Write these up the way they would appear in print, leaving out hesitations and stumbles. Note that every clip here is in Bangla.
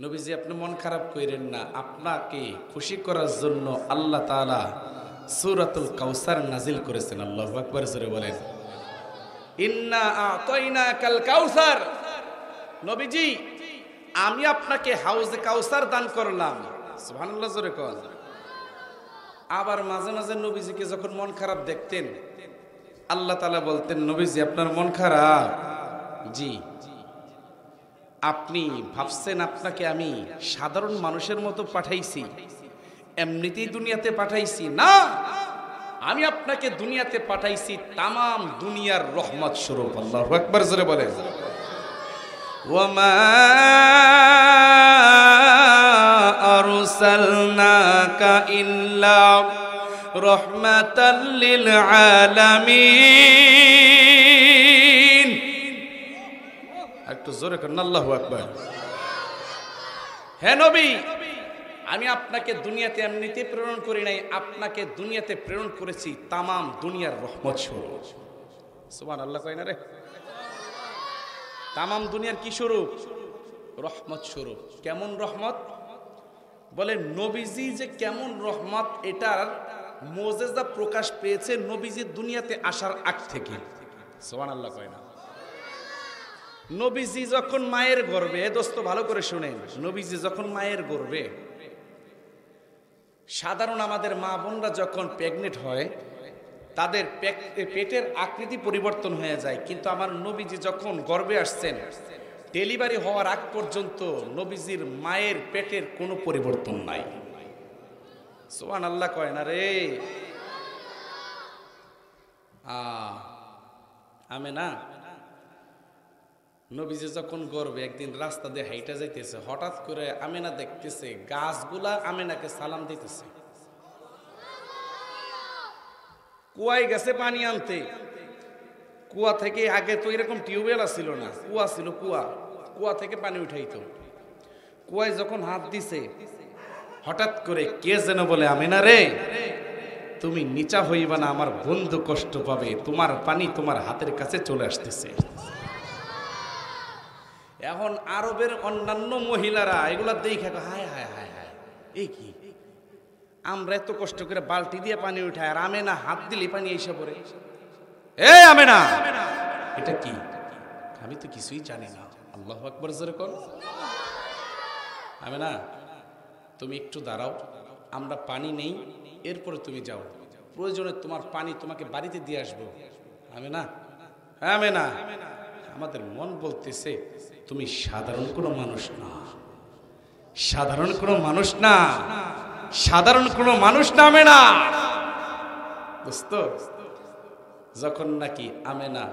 নবীজি আপনি মন খারাপ করেন না, আপনাকে খুশি করার জন্য আল্লাহ তাআলা সূরাতুল কাউসার নাজিল করেছেন। আল্লাহু আকবার, জোরে বলেন ইন্না আ'তাইনাকাল কাউসার। নবীজি আমি আপনাকে হাউজে কাউসার দান করলাম। সুবহানাল্লাহ, জোরে কোন। আবার মাঝে মাঝে নবীজিকে যখন মন খারাপ দেখতেন, আল্লাহ তাআলা বলতেন, নবীজি আপনার মন খারাপ? জি। আপনি ভাবছেন আপনাকে আমি সাধারণ মানুষের মতো পাঠাইছি, এমনিতেই দুনিয়াতে পাঠাইছি? না, আমি আপনাকে দুনিয়াতে পাঠাইছি তামাম দুনিয়ার রহমত স্বরূপ। আল্লাহু আকবার, জোরে বলেন। ওয়ামা আরসালনাকা ইল্লা রাহমাতাল লিল আলামিন। একটু জোরে করেন আল্লাহু আকবার। হে নবী, আমি আপনাকে দুনিয়াতে এমনিতে প্রেরণ করি নাই, আপনাকে দুনিয়াতে প্রেরণ করেছি তামাম দুনিয়ার রহমত স্বরূপ। সুবহানাল্লাহ, কয় না রে? তামাম দুনিয়ার কি স্বরূপ? রহমত স্বরূপ। কেমন রহমত? বলে নবীজি যে কেমন রহমত, এটার মুজিজা প্রকাশ পেয়েছে নবীজি দুনিয়াতে আসার আগ থেকে। সুবহানাল্লাহ, কয় না? নবীজি যখন মায়ের গর্ভে, দোস্ত ভালো করে শুনেন, নবীজি যখন মায়ের গর্ভে, সাধারণ আমাদের মা বোনরা যখন প্রেগনেন্ট হয় তাদের পেটের আকৃতি পরিবর্তন হয়ে যায়, কিন্তু আমার নবীজি যখন গর্ভে আসছেন, ডেলিভারি হওয়ার আগ পর্যন্ত নবীজির মায়ের পেটের কোনো পরিবর্তন নাই। সুবহানাল্লাহ, কয় না রে? আমেনা নবীজি যখন গর্বে একদিন রাস্তা দিয়ে হাইটা যাইতেছে, হঠাৎ করে আমেনা দেখতেছে গাছগুলা আমেনাকে সালাম দিতেছে। কুয়ায় গেছে পানি আনতে, কুয়া থেকে, আগে তো এরকম টিউবওয়েল ছিল না, কুয়া ছিল, কুয়া থেকে পানি উঠাইতো। কুয়ায় যখন হাত দিছে, হঠাৎ করে কে যেন বলে, আমেনা রে, তুমি নিচা হইবা না, আমার বন্ধু কষ্ট পাবে, তোমার পানি তোমার হাতের কাছে চলে আসতেছে। এখন আরবের অন্যান্য মহিলারা এগুলা দেখে, হায় হায় হায় হায়, এই কি, আমরা এত কষ্ট করে বালতি দিয়ে পানি উঠাই, আর আমেনা হাত দিলে পানি এসে পড়ে। এ আমেনা, এটা কি? আমি তো কিছুই জানি না। আল্লাহু আকবার, জোরে কোন। আমেনা, তুমি একটু দাঁড়াও, আমরা পানি নেই, এরপরে তুমি যাও, প্রয়োজনে তোমার পানি তোমাকে বাড়িতে দিয়ে আসবো। আমেনা, আমেনা, আমাদের মন বলতেছে তুমি সাধারণ কোনো মানুষ না, সাধারণ কোনো মানুষ না, সাধারণ কোনো মানুষ না আমেনা। দোস্ত, যখন নাকি আমেনা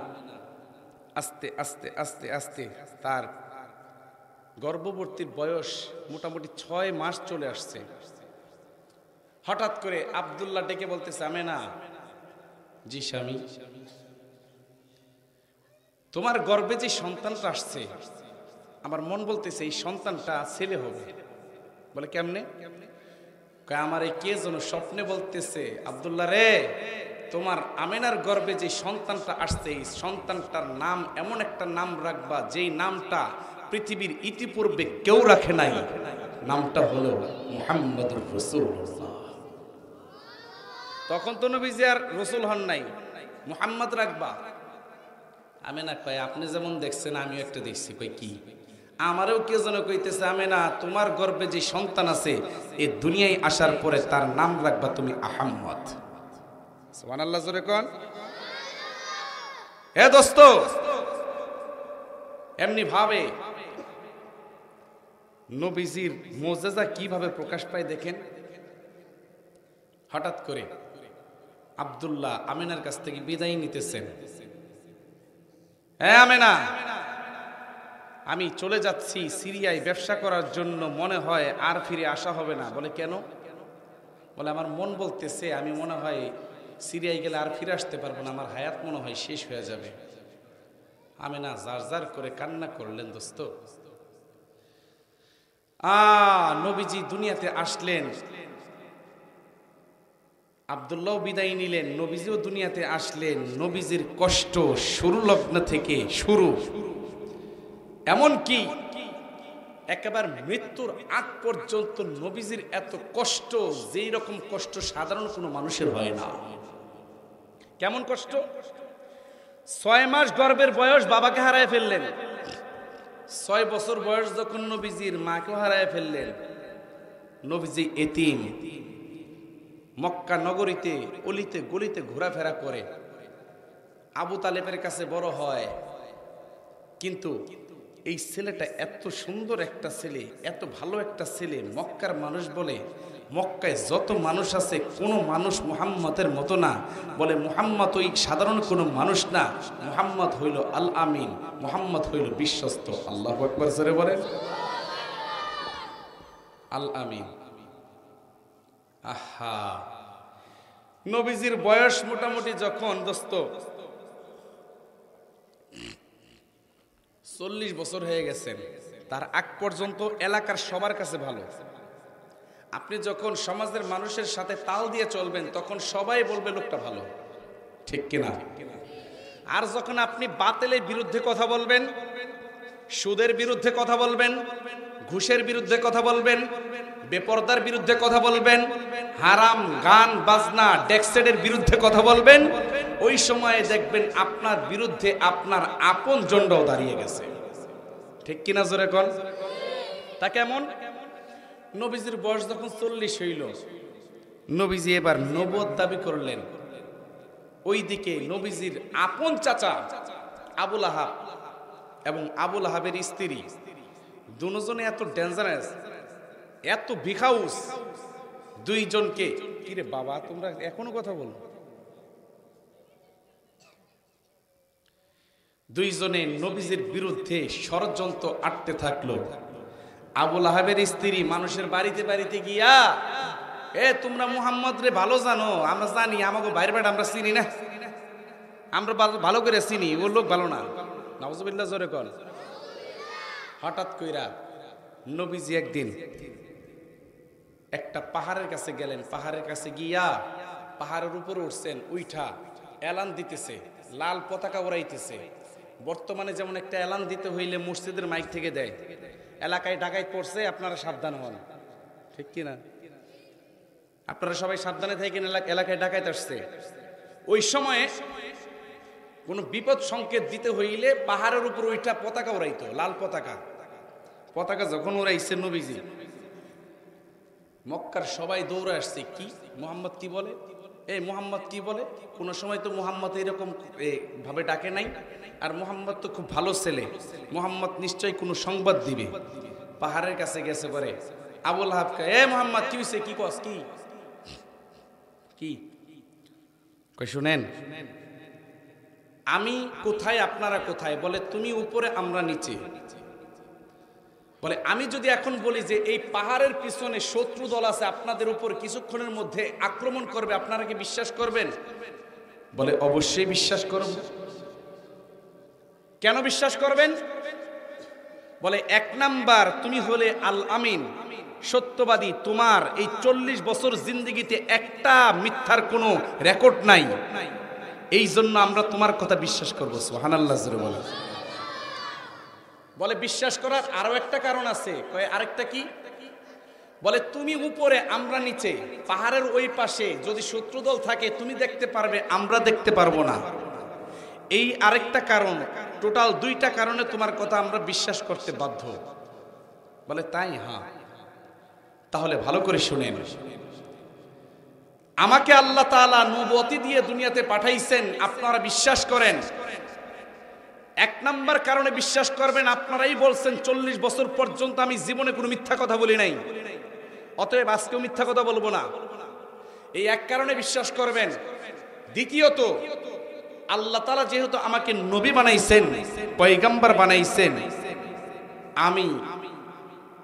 আস্তে আস্তে আস্তে আস্তে তার গর্ভবতীর বয়স মোটামুটি 6 মাস চলে আসছে, হঠাৎ করে আব্দুল্লাহ ডেকে বলতেছে, আমেনা। জি স্বামী, তোমার গর্ভে যে সন্তানটা আসছে, আমার মন বলতেছে এই সন্তানটা ছেলে হবে। বলে কেমনে? আমার এই কে যেন স্বপ্নে বলতেছে, আব্দুল্লাহ রে, তোমার আমেনার গর্ভে যে সন্তানটা আসছে, এই সন্তানটার নাম এমন একটা নাম রাখবা যেই নামটা পৃথিবীর ইতিপূর্বে কেউ রাখে নাই, নামটা হলো মুহাম্মদুর রাসূলুল্লাহ। তখন তো নবীজি আর রাসূল হন নাই, মুহাম্মদ রাখবা। আমেনা কয়, আপনি যেমন দেখছেন আমিও একটা দেখছি। কই কি? আমারও কে যেন কইতেছে, আমেনা, তোমার গর্ভে যে সন্তান আছে, এই দুনিয়ায় আসার পরে তার নাম রাখবা তুমি আহম্মদ। সুবহানাল্লাহ, জোরে কোন। হে দোস্ত, এমনি ভাবে নবীজির মুজিজা কিভাবে প্রকাশ পায় দেখেন। হঠাৎ করে আব্দুল্লাহ আমেনার কাছ থেকে বিদায় নিতেছেন। হ্যাঁ আমেনা, আমি চলে যাচ্ছি সিরিয়ায় ব্যবসা করার জন্য, মনে হয় আর ফিরে আসা হবে না। বলে কেন? বলে আমার মন বলতেছে আমি মনে হয় সিরিয়ায় গেলে আর ফিরে আসতে পারবো না, আমার হায়াত মনে হয় শেষ হয়ে যাবে। আমেনা জার জার করে কান্না করলেন। দোস্ত, নবীজি দুনিয়াতে আসলেন, আব্দুল্লাহ বিদায় নিলেন, নবীজিও দুনিয়াতে আসলেন। নবীজির কষ্ট শুরু লগ্ন থেকে শুরু, এমন কি একেবারে মৃত্যুর আগ পর্যন্ত নবীজির এত কষ্ট, যেই রকম কষ্ট সাধারণ কোনো মানুষের হয় না। কেমন কষ্ট? 6 মাস গর্ভের বয়স বাবাকে হারায় ফেললেন, 6 বছর বয়স যখন নবীজির মাকেও হারায় ফেললেন। নবীজি এতিম, মক্কা নগরীতে অলিতে গলিতে ঘোরাফেরা করে, আবু তালেবের কাছে বড় হয়। কিন্তু এই ছেলেটা এত সুন্দর একটা ছেলে, এত ভালো একটা ছেলে, মক্কার মানুষ বলে মক্কায় যত মানুষ আছে কোনো মানুষ মুহাম্মদের মতো না। বলে মুহাম্মদ ওই সাধারণ কোনো মানুষ না, মুহাম্মদ হইল আল আমিন, মুহাম্মদ হইল বিশ্বস্ত। আল্লাহু আকবার জোরে বলেন, আল আমিন। আহা, নবীজির বয়স মোটামুটি যখন দোস্ত 40 বছর হয়ে গেছেন, তার আগ পর্যন্ত এলাকার সবার কাছে ভালো। আপনি যখন সমাজের মানুষের সাথে তাল দিয়ে চলবেন তখন সবাই বলবে লোকটা ভালো, ঠিক কিনা? আর যখন আপনি বাতিলের বিরুদ্ধে কথা বলবেন, সুদের বিরুদ্ধে কথা বলবেন, ঘুষের বিরুদ্ধে কথা বলবেন, বেপরদার বিরুদ্ধে কথা বলবেন, হারাম গান বাজনা ডেক্সেডের বিরুদ্ধে কথা বলবেন, ওই সময়ে দেখবেন আপনার বিরুদ্ধে আপনার আপন জনরাও দাঁড়িয়ে গেছে, ঠিক কিনা জোরে কোন? তা কেমন? নবীজির বয়স যখন 40 হইল, নবীজি এবার নবুয়ত দাবি করলেন। ওইদিকে নবীজির আপন চাচা আবুল আহাব এবং আবুল আহাবের স্ত্রী দুজনে এত ডেঞ্জারাস, এত ভিখাউস, দুইজনকে, কিরে বাবা তোমরা এখনো কথা বলো, দুইজনে নবীজির বিরুদ্ধে ষড়যন্ত্র আটতে থাকলো। আবুল আহাবের স্ত্রী মানুষের বাড়িতে বাড়িতে গিয়া, তোমরা মুহাম্মদ রে ভালো জানো, আমরা জানি, আমাকে বাইরে বাইরে আমরা চিনি না, আমরা ভালো করে চিনি, ওর লোক ভালো না। নাউজুবিল্লাহ জোরে কর। হঠাৎ কইরা নবীজি একদিন একটা পাহাড়ের কাছে গেলেন, পাহাড়ের কাছে গিয়া পাহাড়ের উপরে উঠছেন, উইঠা এলান দিতেছে, লাল পতাকা উড়াইতেছে। বর্তমানে যেমন একটা এলান দিতে হইলে মসজিদের মাইক থেকে দেয়, এলাকায় ডাকাইত পড়ছে আপনারা সাবধান হন, ঠিক কিনা? আপনারা সবাই সাবধানে থাকেন, এলাকায় ডাকাইত আসছে। ওই সময়ে কোন বিপদ সংকেত দিতে হইলে পাহাড়ের উপর ওইটা পতাকা উড়াইতো, লাল পতাকা। পতাকা যখন উড়াইছে নবীজি, মক্কার সবাই দৌড়ে আসছে, কি মুহাম্মদ কি বলে, মুহাম্মদ কি বলে? কোন সময় তো মুহাম্মদ এরকম ভাবে ডাকে নাই, আর মুহাম্মদ তো খুব ভালো ছেলে, মুহাম্মদ নিশ্চয়ই কোনো সংবাদ দিবে। পাহাড়ের কাছে গেছে পরে আবুল আহাবকে, মুহাম্মদ কি হইছে, কি কস, কি কি কই শুনেন, আমি কোথায় আপনারা কোথায়? বলে তুমি উপরে আমরা নিচে। বলে আমি যদি এখন বলি যে এই পাহাড়ের পিছনে শত্রু দল আছে, আপনাদের উপর কিছুক্ষণের মধ্যে আক্রমণ করবে, আপনারা কি বিশ্বাস করবেন? বলে অবশ্যই বিশ্বাস করব। কেন বিশ্বাস করবেন? বলে 1 নাম্বার, তুমি হলে আল আমিন, সত্যবাদী, তোমার এই 40 বছর জিন্দেগিতে একটা মিথ্যার কোনো রেকর্ড নাই, এই জন্য আমরা তোমার কথা বিশ্বাস করবো। সুবহানাল্লাহ জোরে বলে। বলে বিশ্বাস করার আরো একটা কারণ আছে। কয় আরেকটা কি? বলে তুমি উপরে আমরা নিচে, পাহাড়ের ওই পাশে যদি শত্রুদল থাকে তুমি দেখতে পারবে, আমরা দেখতে পারবো না, এই আরেকটা কারণ। টোটাল 2টা কারণে তোমার কথা আমরা বিশ্বাস করতে বাধ্য। বলে তাই? হ্যাঁ। তাহলে ভালো করে শুনেন, আমাকে আল্লাহ তাআলা নবুয়তি দিয়ে দুনিয়াতে পাঠাইছেন, আপনারা বিশ্বাস করেন। 1 নাম্বার কারণে বিশ্বাস করবেন, আপনারাই বলছেন 40 বছর পর্যন্ত আমি জীবনে কোনো মিথ্যা কথা বলি নাই, অতএব আজকেও মিথ্যা কথা বলবো না, এই 1 কারণে বিশ্বাস করবেন। দ্বিতীয়ত, আল্লাহ তাআলা যেহেতু আমাকে নবী বানাইছেন, পয়গম্বর বানাইছেন, আমি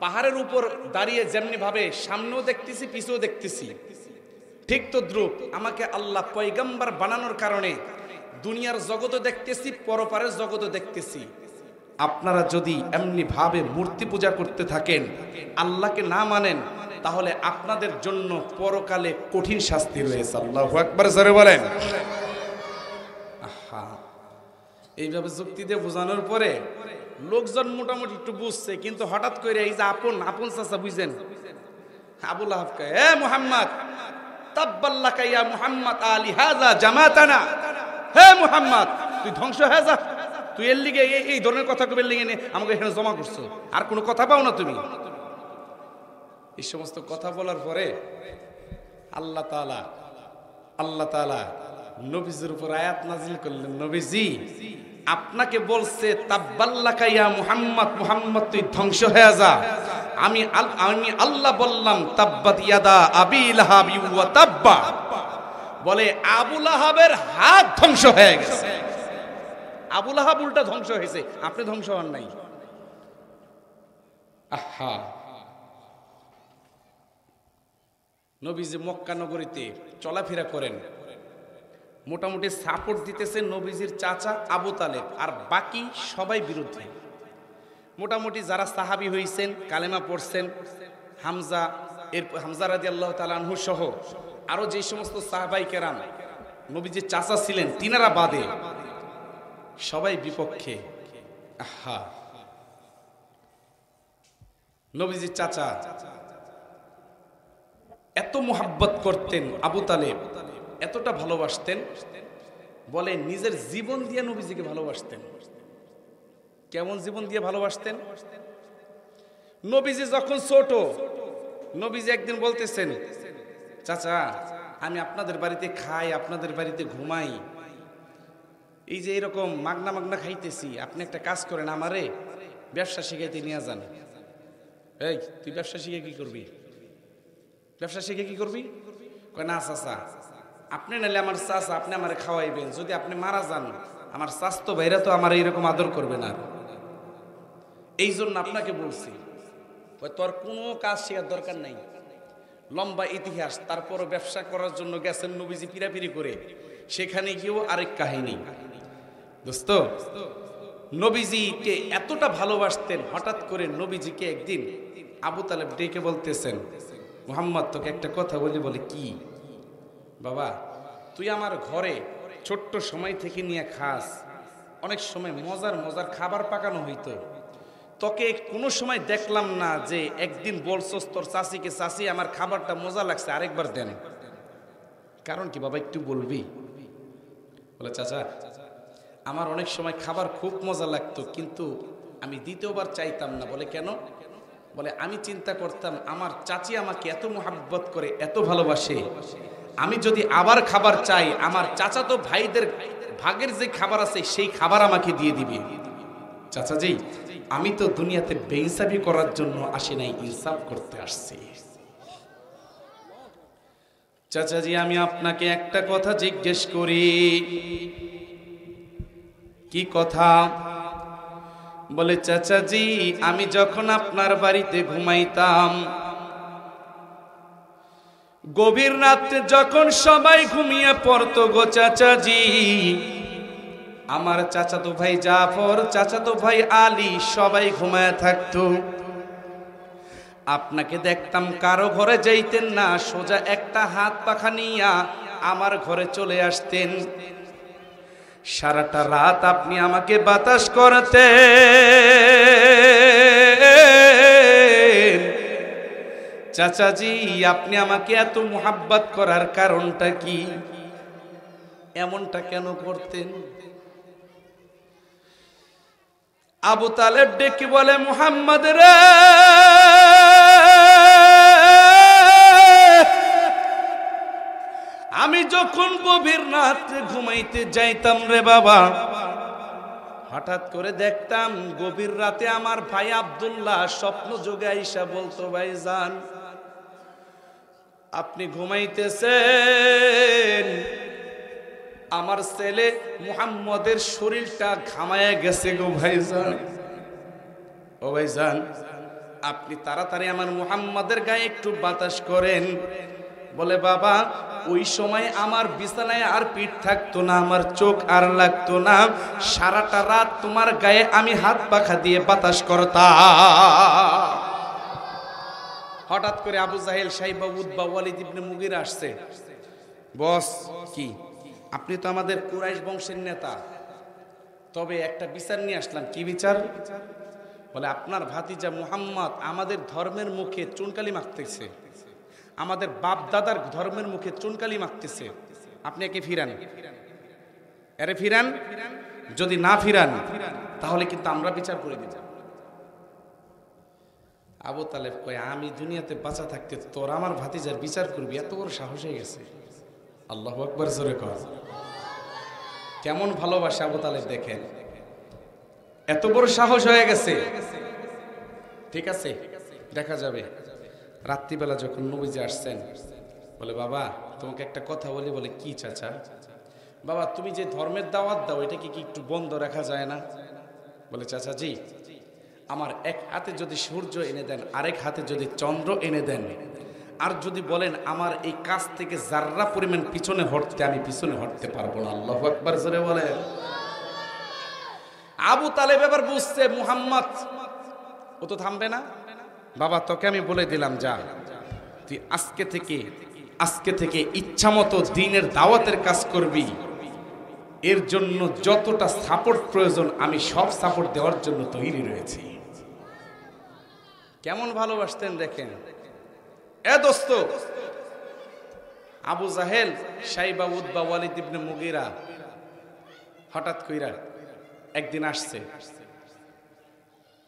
পাহাড়ের উপর দাঁড়িয়ে যেমনি ভাবে সামনেও দেখতেছি পিছেও দেখতেছি, ঠিক তদ্রূপ আমাকে আল্লাহ পয়গম্বর বানানোর কারণে দুনিয়ার জগতে দেখতেছি, পরপারের জগতে দেখতেছি। আপনারা যদি এমনি ভাবে মূর্তি পূজা করতে থাকেন, আল্লাহকে না মানেন, তাহলে আপনাদের জন্য পরকালে কঠিন শাস্তি রয়েছে। আল্লাহু আকবার জোরে বলেন। আহা, এইভাবে যুক্তি দিয়ে বোঝানোর পরে লোকজন মোটামুটি একটু বুঝছে, কিন্তু হঠাৎ করে এই যে আপন আপন চাচা বুঝছেন, আবু লাহাব কয়, এ মুহাম্মদ, তাব্বাল্লাকা ইয়া মুহাম্মদ আলি হাযা জামাতানা, হে মুহাম্মদ তুই ধ্বংস হয়ে যা, তুই এর লিগে এই ধরনের কথা কবে লিগে নে আমাকে এখানে জমা করছো, আর কোনো কথা পাও না তুমি। এই সমস্ত কথা বলার পরে আল্লাহ তাআলা নবীজির উপর আয়াত নাজিল করলেন, নবীজি আপনাকে বলছে তাব্বাল্লাকা ইয়া মুহাম্মদ, মুহাম্মদ তুই ধ্বংস হয়ে যা। আমি আল্লাহ বললাম তাব্বাত ইয়াদা আবি লাহাবি ওয়া তাব্বা, বলে আবু লাহাবের হাত ধ্বংস হয়ে গেছে। আবু লাহাব উল্টা ধ্বংস হয়েছে, আপনি ধ্বংস হন নাই। আহা, নবীজি মক্কা নগরীতে চলাফেরা করেন, মোটামুটি সাপোর্ট দিতেছে নবীজির চাচা আবু তালেব, আর বাকি সবাই বিরুদ্ধে। মোটামুটি যারা সাহাবী হয়েছেন, কালেমা পড়ছেন, হামজা রাদিয়াল্লাহু তাআলা আনহু সহ আরো যে সমস্ত সাহাবাই কেরাম নবীজির চাচা ছিলেন, তিনারা বাদে সবাই বিপক্ষে। আহা, নবীজির চাচা এত মুহাব্বত করতেন আবু তালেব, এতটা ভালোবাসতেন, বলে নিজের জীবন দিয়ে নবীজিকে ভালোবাসতেন। কেমন জীবন দিয়ে ভালোবাসতেন? নবীজি যখন ছোট, নবীজি একদিন বলতেছেন, চাচা আমি আপনাদের বাড়িতে খাই, আপনাদের বাড়িতে ঘুমাই, এই যে এরকম মাগনা মাগনা খাইতেছি, আপনি একটা কাজ করেন, আমারে ব্যবসা শিখাইতে নিয়ে যান। এই তুই ব্যবসা শিখে কি করবি? ব্যবসা শিখে কি করবি? কয় না চাচা, আপনি নাহলে আমার চাচা, আপনি আমারে খাওয়াইবেন, যদি আপনি মারা যান আমার স্বাস্থ্য ভাইরা তো আমার এইরকম আদর করবে না, এই জন্য আপনাকে বলছি। তোর কোনো কাজ শেখার দরকার নাই, লম্বা ইতিহাস। তারপরও ব্যবসা করার জন্য গেছেন নবীজি পিরাপিরি করে, সেখানে গিয়েও আরেক কাহিনী। দোস্ত, নবীজিকে এতটা ভালোবাসতেন, হঠাৎ করে নবীজিকে একদিন আবু তালেব ডেকে বলতেছেন, মুহাম্মদ তোকে একটা কথা বলি। বলে কি? বাবা তুই আমার ঘরে ছোট্ট সময় থেকে নিয়ে খাস, অনেক সময় মজার মজার খাবার পাকানো হইতো, তোকে কোনো সময় দেখলাম না যে একদিন বলছস তোর চাচিকে, চাচি আমার খাবারটা মজা লাগছে, আরেকবার দেন। কারণ কি বাবা একটু বলবি? বলে চাচা আমার অনেক সময় খাবার খুব মজা লাগতো, কিন্তু আমি দ্বিতীয়বার চাইতাম না। বলে কেন? বলে আমি চিন্তা করতাম আমার চাচি আমাকে এত মুহাব্বত করে, এত ভালোবাসে, আমি যদি আবার খাবার চাই আমার চাচাতো ভাইদের ভাগের যে খাবার আছে সেই খাবার আমাকে দিয়ে দিবে। চাচাজি আমি তো দুনিয়াতে বেইনসাফি করার জন্য আসি নাই, ইনসাফ করতে আসছি। চাচাজি আমি আপনাকে একটা কথা জিজ্ঞেস করি। কি কথা? বলে চাচাজি আমি যখন আপনার বাড়িতে ঘুমাইতাম, গভীর রাতে যখন সবাই ঘুমিয়ে পড়তো গো চাচাজি, আমার চাচাতো ভাই জাফর, চাচাতো ভাই আলী সবাই ঘুমায় থাকতো, আপনাকে দেখতাম কারো ঘরে যাইতেন না, সোজা একটা হাত পাখা নিয়া আমার ঘরে চলে আসতেন। সারাটা রাত আপনি আমাকে বাতাস করতেন। চাচাজি আপনি আমাকে এত মুহাব্বত করার কারণটা কি? এমনটা কেন করতেন? আবু তালেব ডেকে বলে, মুহাম্মদ রে, আমি যখন গভীর রাতে ঘুমাইতে যাইতাম রে বাবা, হঠাৎ করে দেখতাম গভীর রাতে আমার ভাই আব্দুল্লাহ স্বপ্ন যোগে আইসা বলতো, ভাইজান আপনি ঘুমাইতেছেন, আমার ছেলে মুহাম্মদের শরীরটা ঘামায়া গেছে গো ভাইজান। ও ভাইজান আপনি তাড়াতাড়ি আমার মুহাম্মদের গায়ে একটু বাতাস করেন। বলে বাবা ওই সময় আমার বিছানায় আর পিঠ থাকতো না, আমার চোখ আর লাগতো না, সারাটা রাত তোমার গায়ে আমি হাত পাখা দিয়ে বাতাস করতাম। হঠাৎ করে আবু জাহেল, সাইবা, উতবা, ওয়ালিদ ইবনে মুগীরা আসছে। বস কি আপনি তো আমাদের কুরাইশ বংশের নেতা, তবে একটা বিচার নিয়ে আসলাম। কি বিচার? বলে আপনার ভাতিজা মুহাম্মদ আমাদের ধর্মের মুখে চুনকালি মাখতেছে, আমাদের বাপ দাদার ধর্মের মুখে চুনকালি মাখতেছে, আপনি একে ফিরান, আরে ফিরান। যদি না ফিরান তাহলে কিন্তু আমরা বিচার করে দিব। আবু তালেব কয়, আমি দুনিয়াতে বাঁচা থাকতে তোর আমার ভাতিজার বিচার করবি? এত বড় সাহস হয়ে গেছে। আল্লাহু আকবার জোরে কর। কেমন ভালোবাসে আবু তালেব দেখেন, এত বড় সাহস হয়ে গেছে। ঠিক আছে, দেখা যাবে। রাত্রিবেলা যখন নবীজি আসছেন, বলে বাবা তোমাকে একটা কথা বলি। বলে কি চাচা? বাবা তুমি যে ধর্মের দাওয়াত দাও এটা কি একটু বন্ধ রাখা যায় না? বলে চাচা জি, আমার এক হাতে যদি সূর্য এনে দেন, আরেক হাতে যদি চন্দ্র এনে দেন, আর যদি বলেন আমার এই কাজ থেকে যার্রা পরিমাণ পিছনে হটতে, আমি পিছনে হটতে পারবো না। আল্লাহু আকবার জোরে বলে। আবু তালেব এবার বুঝছে মুহাম্মদ ও তো থামবে না। বাবা তোকে আমি বলে দিলাম, যা তুই আজকে থেকে ইচ্ছা মতো দ্বীনের দাওয়াতের কাজ করবি। এর জন্য যতটা সাপোর্ট প্রয়োজন আমি সব সাপোর্ট দেওয়ার জন্য তৈরি রয়েছি। কেমন ভালোবাসতেন দেখেন। এ দোস্ত, আবু জাহেল, সাইবা, উতবা, ওয়ালিদ ইবনে মুগীরা হঠাৎ কইরা একদিন আসছে।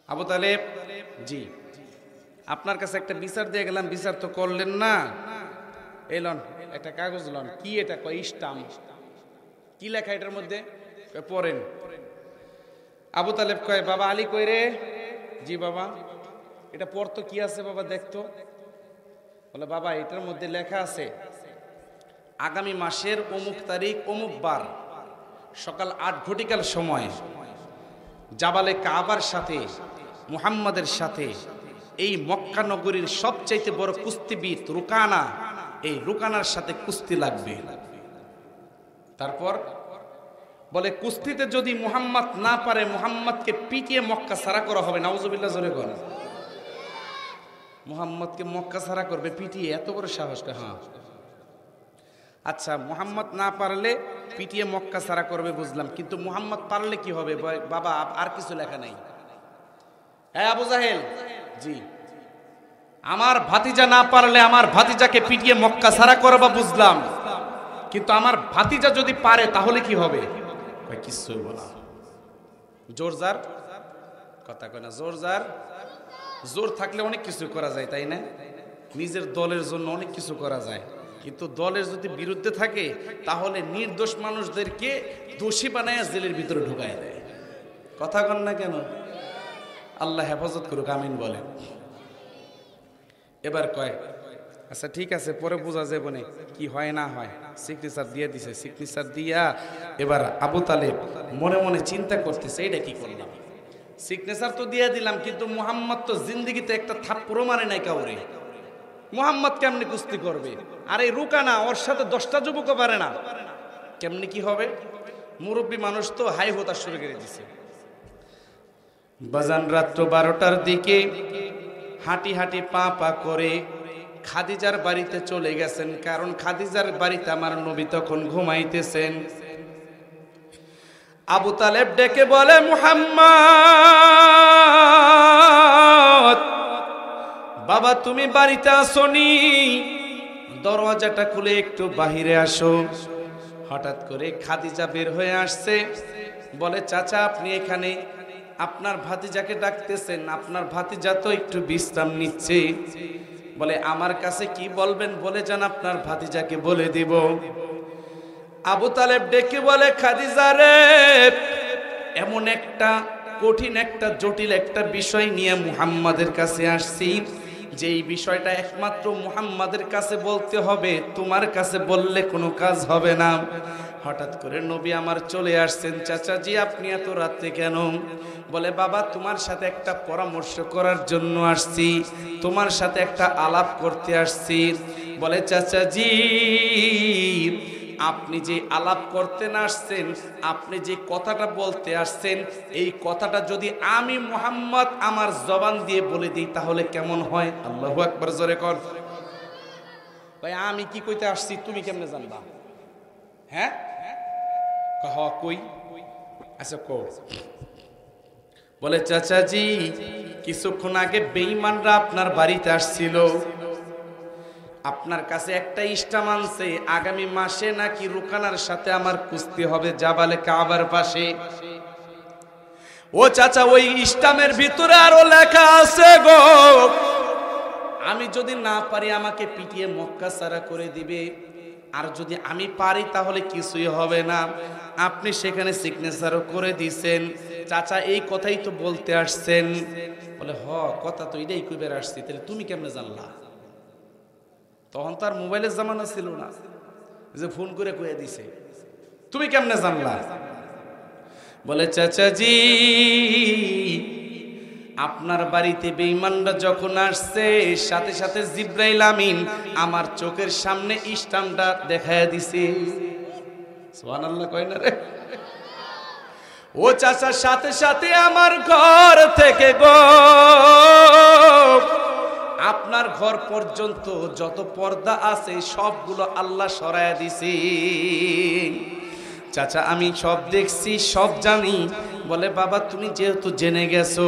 আবু তালেব জি, আপনার কাছে একটা বিচার দিয়ে গেলাম, বিচার তো করলেন না। এই লন একটা কাগজ লন। কি এটা? কয় স্টাম্প। কি লেখা এটার মধ্যে? পড়েন। আবু তালেব কয়, বাবা আলী কই রে? জি বাবা। এটা পড়তো, কি আছে বাবা দেখতো। বলে বাবা এটার মধ্যে লেখা আছে আগামী মাসের অমুক তারিখ অমুক বার সকাল 8 ঘটিকার সময় জাবালে কাবার সাথে মুহাম্মাদের সাথে এই মক্কা নগরীর সবচাইতে বড় কুস্তিবিদ রুকানা, এই রুকানার সাথে কুস্তি লাগবে। তারপর বলে কুস্তিতে যদি মুহাম্মদ না পারে, মুহাম্মদকে পিটিয়ে মক্কা ছাড়া করা হবে। নাউজুবিল্লাহ জোরে কর। মুহাম্মদকে মক্কা ছাড়া করবে পিটিয়ে? এত বড় সাহস? হ্যাঁ আচ্ছা, মুহাম্মদ না পারলে পিটিয়ে মক্কা ছাড়া করবে বুঝলাম, কিন্তু মুহাম্মদ পারলে কি হবে? বাবা আর কিছু লেখা নাই। হ্যাঁ আবু জাহেল জি, আমার ভাতিজা না পারলে আমার ভাতিজাকে পিটিয়ে মক্কা ছাড়া করবা বুঝলাম, কিন্তু আমার ভাতিজা যদি পারে তাহলে কি হবে? কিছু বলা। জোরজার কথা কয় না, জোরজার। জোর থাকলে অনেক কিছু করা যায়, তাই না? নিজের দলের জন্য অনেক কিছু করা যায়, কিন্তু দলের যদি বিরুদ্ধে থাকে তাহলে নির্দোষ মানুষদেরকে দোষী বানায় জেলের ভিতরে ঢুকায় দেয়। কথা কন না কেন? আল্লাহ হেফাজত করুক, আমিন বলেন। এবার কয় আচ্ছা ঠিক আছে, পরে বোঝা যাবে না কি হয় না হয়। সিগনেচার দিয়ে দিছে। সিগনেচার দিয়া এবার আবু তালেব মনে মনে চিন্তা করতেছে, এটা কি করলাম? সিগনেচার তো দিয়ে দিলাম, কিন্তু মুহাম্মদ তো জিন্দেগিতে একটা থাপ্পড়ও মারে নাই কাউরে। মুহাম্মদ কেমনে কুস্তি করবে? আর এই রুকানা, ওর সাথে 10টা যুবকও পারে না, কেমনে কি হবে? মুরব্বী মানুষ তো হাই হতাশ শুরু করে দিছে। বাজান রাত্র 12টার দিকে হাঁটি হাঁটি পা পা করে খাদিজার বাড়িতে চলে গেছেন, কারণ খাদিজার বাড়িতে আমার নবী তখন ঘুমাইতেছেন। আবু তালেব ডেকে বলে, মুহাম্মদ বাবা তুমি বাড়িতে আসোনি, দরওয়াজাটা খুলে একটু বাহিরে আসো। হঠাৎ করে খাদিজা বের হয়ে আসছে, বলে চাচা আপনি এখানে? আপনার ভাতিজাকে ডাকতেছেন, আপনার ভাতিজা তো একটু বিশ্রাম নিচ্ছে। বলে আমার কাছে কি বলবেন বলে যান, আপনার ভাতিজাকে বলে দিব। আবু তালেব ডেকে বলে, খাদিজা রে, এমন একটা কঠিন একটা জটিল একটা বিষয় নিয়ে মুহাম্মাদের কাছে আসছি, যে এই বিষয়টা একমাত্র মুহাম্মাদের কাছে বলতে হবে, তোমার কাছে বললে কোনো কাজ হবে না। হঠাৎ করে নবী আমার চলে আসছেন। চাচা জি আপনি এত রাতে কেন? বলে বাবা তোমার সাথে একটা পরামর্শ করার জন্য আসছি, তোমার সাথে একটা আলাপ করতে আসছি। বলে চাচা জি আপনি যে আলাপ করতে আসছেন, আপনি যে কথাটা বলতে আসছেন, এই কথাটা যদি আমি মুহাম্মদ আমার জবান দিয়ে বলে দিই তাহলে কেমন হয়? আল্লাহু আকবার জোরে কর। ভাই আমি কি কইতে আসছি তুমি কেমনে জানবা? হ্যাঁ কই আচ্ছা কো বলে চাচাজি কিছুক্ষণ আগে বেঈমানরা আপনার বাড়িতে আসছিল, আপনার কাছে একটা ইস্টাম আনছে, আগামী মাসে নাকি রুকানার সাথে আমার কুস্তি হবে জাবালে কাবার পাশে। ও চাচা ওই ইস্টামের ভিতরে আরো লেখা আছে গো, আমি যদি না পারি আমাকে পিটিয়ে মক্কা ছাড়া করে দিবে, আর যদি আমি পারি তাহলে কিছুই হবে না। আপনি সেখানে সিগনেচারও করে দিছেন। চাচা এই কথাই তো বলতে আসছেন। বলে হ কথা তো এটাই কইবার আসছি, তাহলে তুমি কেমনে জানলা? তখন তো আর মোবাইলের জামানা ছিল না যে ফোন করে কয়ে দিছে, তুমি কেমনে জানলা? বলে চাচাজি আপনার বাড়িতে বেঈমানরা যখন আসছে সাথে সাথে জিব্রাইল আমিন আমার চোখের সামনে ইস্টামটা দেখায় দিছে। সুবহানাল্লাহ কয় না রে? ও চাচার সাথে সাথে আমার ঘর থেকে গো আপনার ঘর পর্যন্ত যত পর্দা আছে সবগুলো আল্লাহ সরায়া দিছে। চাচা আমি সব দেখছি, সব জানি। বলে বাবা তুমি যেহেতু জেনে গেছো,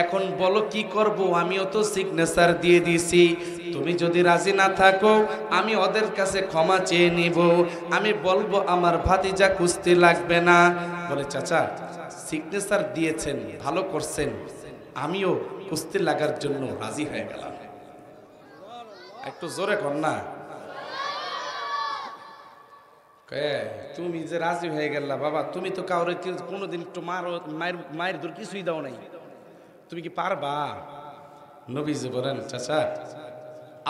এখন বলো কি করব? আমিও তো সিগনেচার দিয়ে দিছি, তুমি যদি রাজি না থাকো আমি ওদের কাছে ক্ষমা চেয়ে নিব, আমি বলবো আমার ভাতিজা কুস্তি লাগবে না। বলে চাচা সিগনেচার দিয়েছেন, ভালো করছেন, আমিও কুস্তি লাগার জন্য রাজি হয়ে গেলাম। একটু জোরে কর না। তুমি যে রাজি হয়ে গেলা বাবা, তুমি তো কাউরে কোনোদিন একটু মায়ের দূর কিছুই দাও নাই, তুমি কি পারবা? নবীজি বলেন চাচা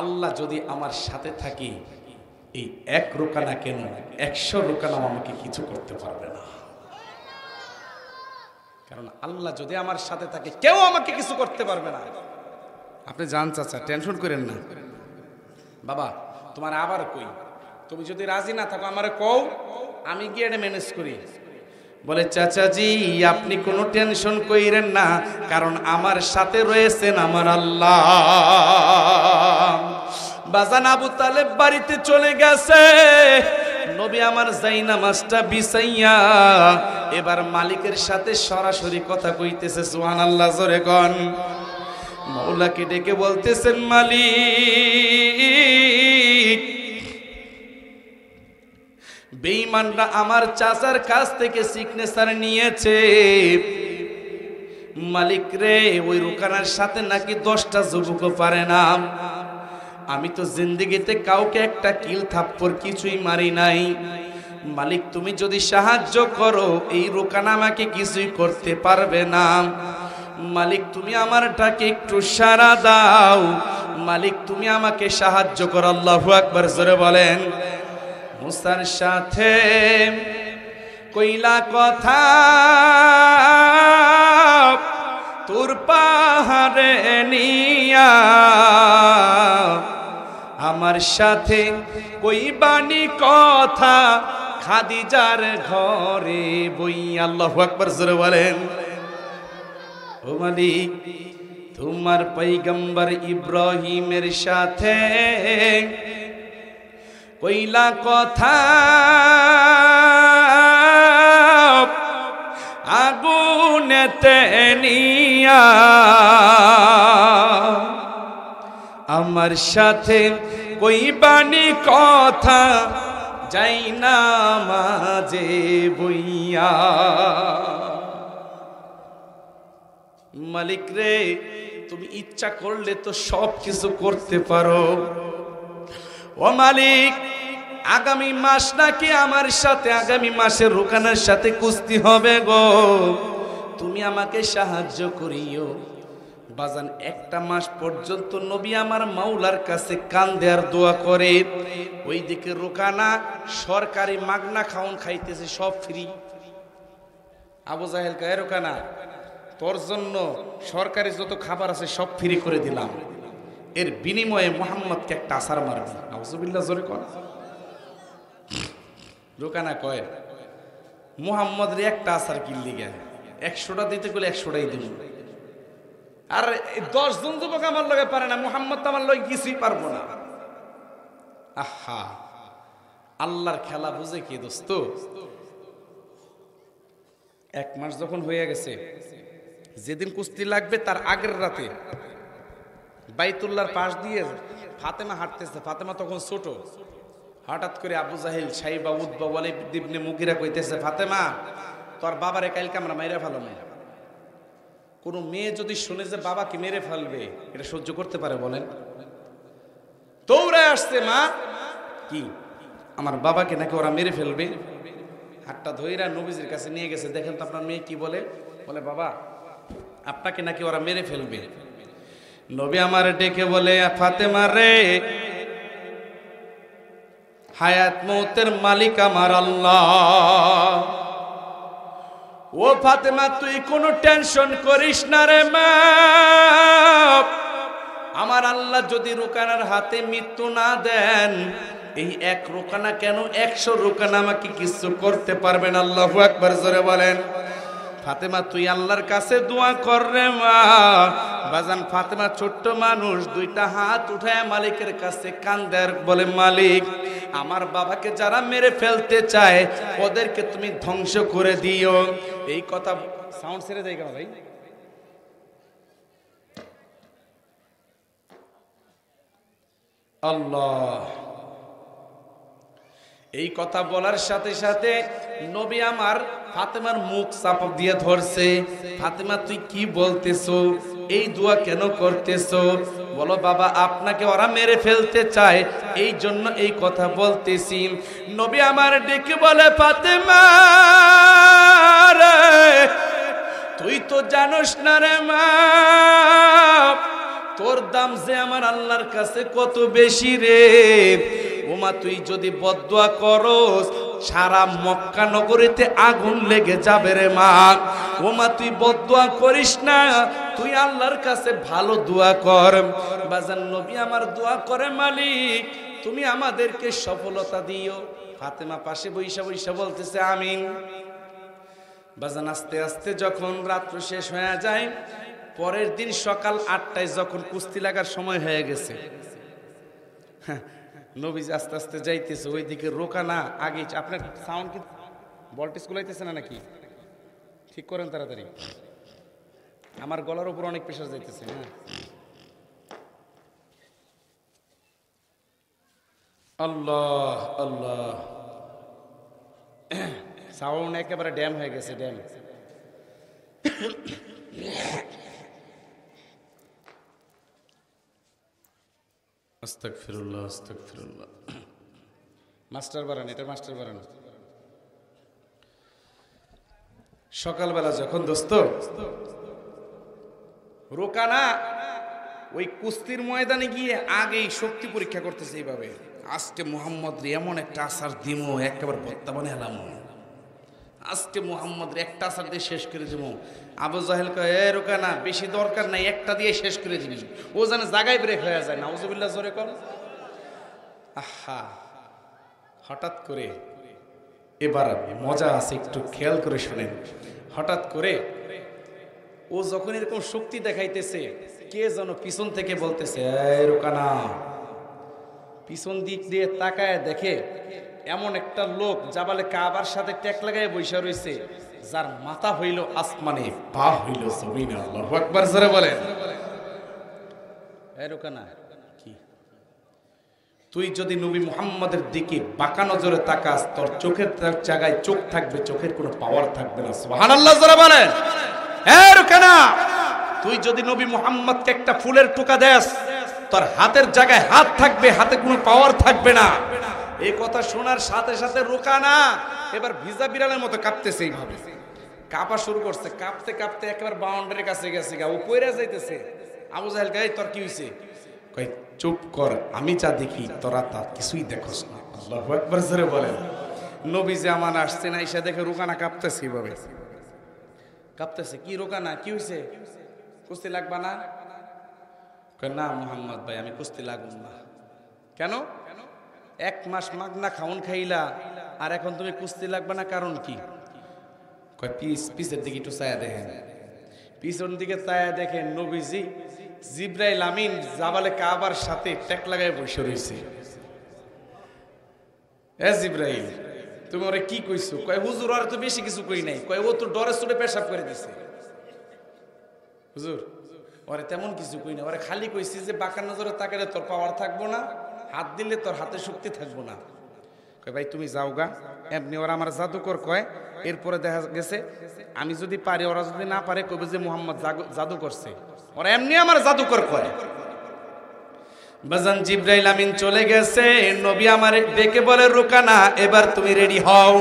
আল্লাহ যদি আমার সাথে থাকি, এই এক রোকানা কেন 100 রোকানা আমাকে কিছু করতে পারবে না। কারণ আল্লাহ যদি আমার সাথে থাকে কেউ আমাকে কিছু করতে পারবে না। আপনি জান চাচা, টেনশন করেন না। বাবা তোমার আবার কই, তুমি যদি রাজি না থাকো আমারে কও, আমি গিয়ে এটা ম্যানেজ করি। বলে চাচাজি আপনি কোনো টেনশন কইরেন না, কারণ আমার সাথে রয়েছেন আমার আল্লাহ। বাজান আবু তালেব বাড়িতে চলে গেছে, নবী আমার জাইনামাজটা বিছাইয়া এবার মালিকের সাথে সরাসরি কথা কইতেছে। সুবহানাল্লাহ জোরে কোন। মাওলাকে ডেকে বলতেছেন মালিক বেঈমানরা আমার চাচার কাছ থেকে সিগনেচার নিয়েছে। মালিক রে ওই রুকানার সাথে নাকি 10টা যুবক পারে না। আমি তো জিন্দেগিতে কাউকে একটা কিল থাপ্পড় কিছুই মারি নাই। মালিক তুমি যদি সাহায্য করো এই রুকানা আমাকে কিছুই করতে পারবে না। মালিক তুমি আমার ডাকে একটু সাড়া দাও। মালিক তুমি আমাকে সাহায্য করো। আল্লাহু আকবার জোরে বলেন। মুসার সাথে কইলা কথা তোর পাহাড়ে নিয়া, আমার সাথে কইবানি কথা খাদিজার ঘরে বই। আল্লাহু আকবার জোরে বলেন। ও মালিক তোমার পয়গম্বর ইব্রাহিমের সাথে কইলা কথা আগুনেতে নিয়া, আমার সাথে কইবানি কথা যাই না মাঝে বইয়া। মালিক রে তুমি ইচ্ছা করলে তো সব কিছু করতে পারো। ও মালিক আগামী মাস নাকি আমার সাথে আগামী মাসে রুকানার সাথে কুস্তি হবে গো, তুমি আমাকে সাহায্য করিও। বাজান একটা মাস পর্যন্ত নবী আমার মাওলার কাছে কান্দে আর দোয়া করে। ওইদিকে রুকানা সরকারি মাগনা খাওন খাইতেছে, সব ফ্রি। আবু জাহেল কয় রুকানা তোর জন্য সরকারি যত খাবার আছে সব ফ্রি করে দিলাম, এর বিনিময়ে মুহাম্মদকে একটা আছাড় মারবি। নাউজুবিল্লাহ জোরে কর। রুকানা কয় মুহাম্মদ রে একটা আছাড় কিনলি গে, 100টা দিতে গেলে 100টাই দিল। আর 10 জন যুবক আমার লগে পারে না, মুহাম্মদ তো আমার লগে কিছুই পারবো না। আহা আল্লাহর খেলা বুঝে কি দোস্ত? 1 মাস যখন হয়ে গেছে, যেদিন কুস্তি লাগবে তার আগের রাতে বাইতুল্লাহর পাশ দিয়ে ফাতেমা হাঁটতেছে। ফাতেমা তখন ছোট। হঠাৎ করে আবু জাহেল, সাইবা, উতবা, ওয়ালিদ ইবনে মুগিরা কইতেছে, ফাতেমা তোর বাবারে কালকে আমরা মাইরা ফেলাম। কোনো মেয়ে যদি শুনে যে বাবাকে মেরে ফেলবে, এটা সহ্য করতে পারে বলেন? দৌড়ে আসছে, মা কি আমার বাবাকে নাকি ওরা মেরে ফেলবে। হাতটা ধইরা নবীজির কাছে নিয়ে গেছে, দেখেন তো আপনার মেয়ে কি বলে। বলে বাবা আপনাকে নাকি ওরা মেরে ফেলবে। নবী আমার ডেকে বলে, ফাতেমা রে, হায়াত মৌতের মালিক আমার আল্লাহ। ও ফাতেমা তুই কোনো টেনশন করিস না রে মা, আমার আল্লাহ যদি রুকানার হাতে মৃত্যু না দেন, এই 1 রুকানা কেন 100 রুকানা আমাকে কিছু করতে পারবেন। আল্লাহু আকবার, জোরে বলেন। ফাতেমা তুই আল্লাহর কাছে দোয়া কর রে মা। বাজান ফাতেমা ছোট্ট মানুষ, 2টা হাত উঠায় মালিকের কাছে কান্দে আর বলে, মালিক আমার বাবাকে যারা মেরে ফেলতে চায় ওদেরকে তুমি ধ্বংস করে দিও। এই কথা সাউন্ড ছেড়ে দেয় কেন ভাই? আল্লাহ। এই কথা বলার সাথে সাথে নবী আমার ফাতেমার মুখ চাপ দিয়ে ধরছে। ফাতেমা তুই কি বলতেছো? এই দোয়া কেন করতেছো? বলো বাবা আপনাকে ওরা মেরে ফেলতে চায়, এই জন্য এই কথা বলতেছি। নবী আমার ডেকে বলে, ফাতেমা রে, তুই তো জানোস না রে মা, তোর দাম যে আমার আল্লাহর কাছে কত বেশি রে। ওমা তুই যদি বদদুয়া করস, সারা মক্কা নগরীতে আগুন লেগে যাবে রে মা। ওমা তুই বদদুয়া করিস না, তুই আল্লাহর কাছে ভালো দোয়া কর। বাজান নবী আমার দোয়া করে, মালিক তুমি আমাদেরকে সফলতা দিও। ফাতেমা পাশে বইসা বইসা বলতেছে আমিন। বাজান আস্তে আস্তে যখন রাত্র শেষ হয়ে যায়, পরের দিন সকাল 8টায় যখন কুস্তি লাগার সময় হয়ে গেছে, নবীজি আস্তে আস্তে যাইতেছে ওইদিকে। রোকানা আগে, আপনার সাউন্ড কি ভোল্টেজ কুলাইতেছে না নাকি? ঠিক করেন তাড়াতাড়ি, আমার গলার উপর অনেক প্রেশার যাইতেছে। হ্যাঁ আল্লাহ আল্লাহ, সাউন্ড একেবারে ড্যাম হয়ে গেছে, ড্যাম। আস্তাগফিরুল্লাহ আস্তাগফিরুল্লাহ। মাস্টার বাড়ান, এটা মাস্টার বাড়ান। সকালবেলা যখন দোস্ত রোকানা ওই কুস্তির ময়দানে গিয়ে আগেই শক্তি পরীক্ষা করতেছে এইভাবে, আজকে মোহাম্মদ রে এমন একটা আসার দিমো একেবারে বর্তমানে এলাম, আজকে মোহাম্মদ রে একটা আসার দিয়ে শেষ করে দেবো। আবু জাহেল কয়, এ রোকানা বেশি দরকার নাই, একটা দিয়ে শেষ করে দিবি। ও জানে জায়গায় ব্রেক হয়ে যায়। নাউজুবিল্লাহ, জোরে কর। আহা, হঠাৎ করে এবার মজা আছে, একটু খেয়াল করে শুনেন। হঠাৎ করে ও যখন এরকম শক্তি দেখাইতেছে, কে যেন পিছন থেকে বলতেছে, এই রোকানা। পিছন দিক দিয়ে তাকায় দেখে এমন একটা লোক জাবালে কাবার সাথে ট্যাক লাগায় বৈশা রয়েছে, যার মাথা হইল আসমানে, পা হইল জমিনে। আল্লাহু আকবার, জোরে বলেন। এই রোকানা, কি তুই যদি নবী মুহাম্মদের দিকে বাঁকা নজরে তাকাস, তোর চোখের জায়গায় চোখ থাকবে, চোখের কোনো পাওয়ার থাকবে না। সুবহানাল্লাহ, জোরে বলেন। এই রোকানা, তুই যদি নবী মুহাম্মদকে একটা ফুলের টোকা দেস, তোর হাতের জায়গায় হাত থাকবে, হাতে কোনো পাওয়ার থাকবে না। এই কথা শোনার সাথে সাথে রোকানা এবার ভিজা বিড়ালের মতো কাঁপতেছে, এইভাবে কাঁপা শুরু করছে। কাঁপতে কাঁপতে একেবারে বাউন্ডারির কাছে গেছে, ও পইরা যাইতেছে। আবু জাহেল কয়, তোর কি হইছে? কয়, চুপ কর, আমি যা দেখি তোরা তা কিছুই দেখোস না। আল্লাহু আকবার, জোরে বলেন। নবী যে আমান আসছে না, এসে দেখে রোকানা কাঁপতেছে, এইভাবে কাঁপতেছে। কি রোকানা, কি হইছে? কুস্তি লাগবা না? কয়, না মুহাম্মদ ভাই, আমি কুস্তি লাগুম না। কেন? 1 মাস মাগনা খাউন খাইলা, আর এখন তুমি কুস্তি লাগবে না, কারণ কি? কয়, পিছের দিকে একটু চায়া দেখেন। পিছন দিকে চায়া দেখেন নবীজি জিব্রাইল আমিন জাবালে কাবার সাথে ট্যাক লাগায় বসে রয়েছে। এ জিব্রাইল, তুমি ওরে কি কইছো? কয় হুজুর ওরে তো বেশি কিছু কই নাই, কয় ও তো ডরে চড়ে পেশাব করে দিছে। হুজুর ওরে তেমন কিছু কই না, ওরে খালি কইছি যে বাঁকা নজরে তাকালে তোর পাওয়ার থাকবো না, হাত দিলে তোর হাতে শক্তি থাকবো না। কয় ভাই তুমি যাও গা। এমনি ওরা আমার জাদুকর কয়। এরপরে দেখা গেছে আমি যদি পারি, ওরা যদি না পারে কবে যে মুহাম্মদ জাদু করছে। ওরা এমনি আমার জাদুকর কয়। বাজান জিবরাইল আমিন চলে গেছে, নবী আমারে ডেকে বলে রুকানা এবার তুমি রেডি হও।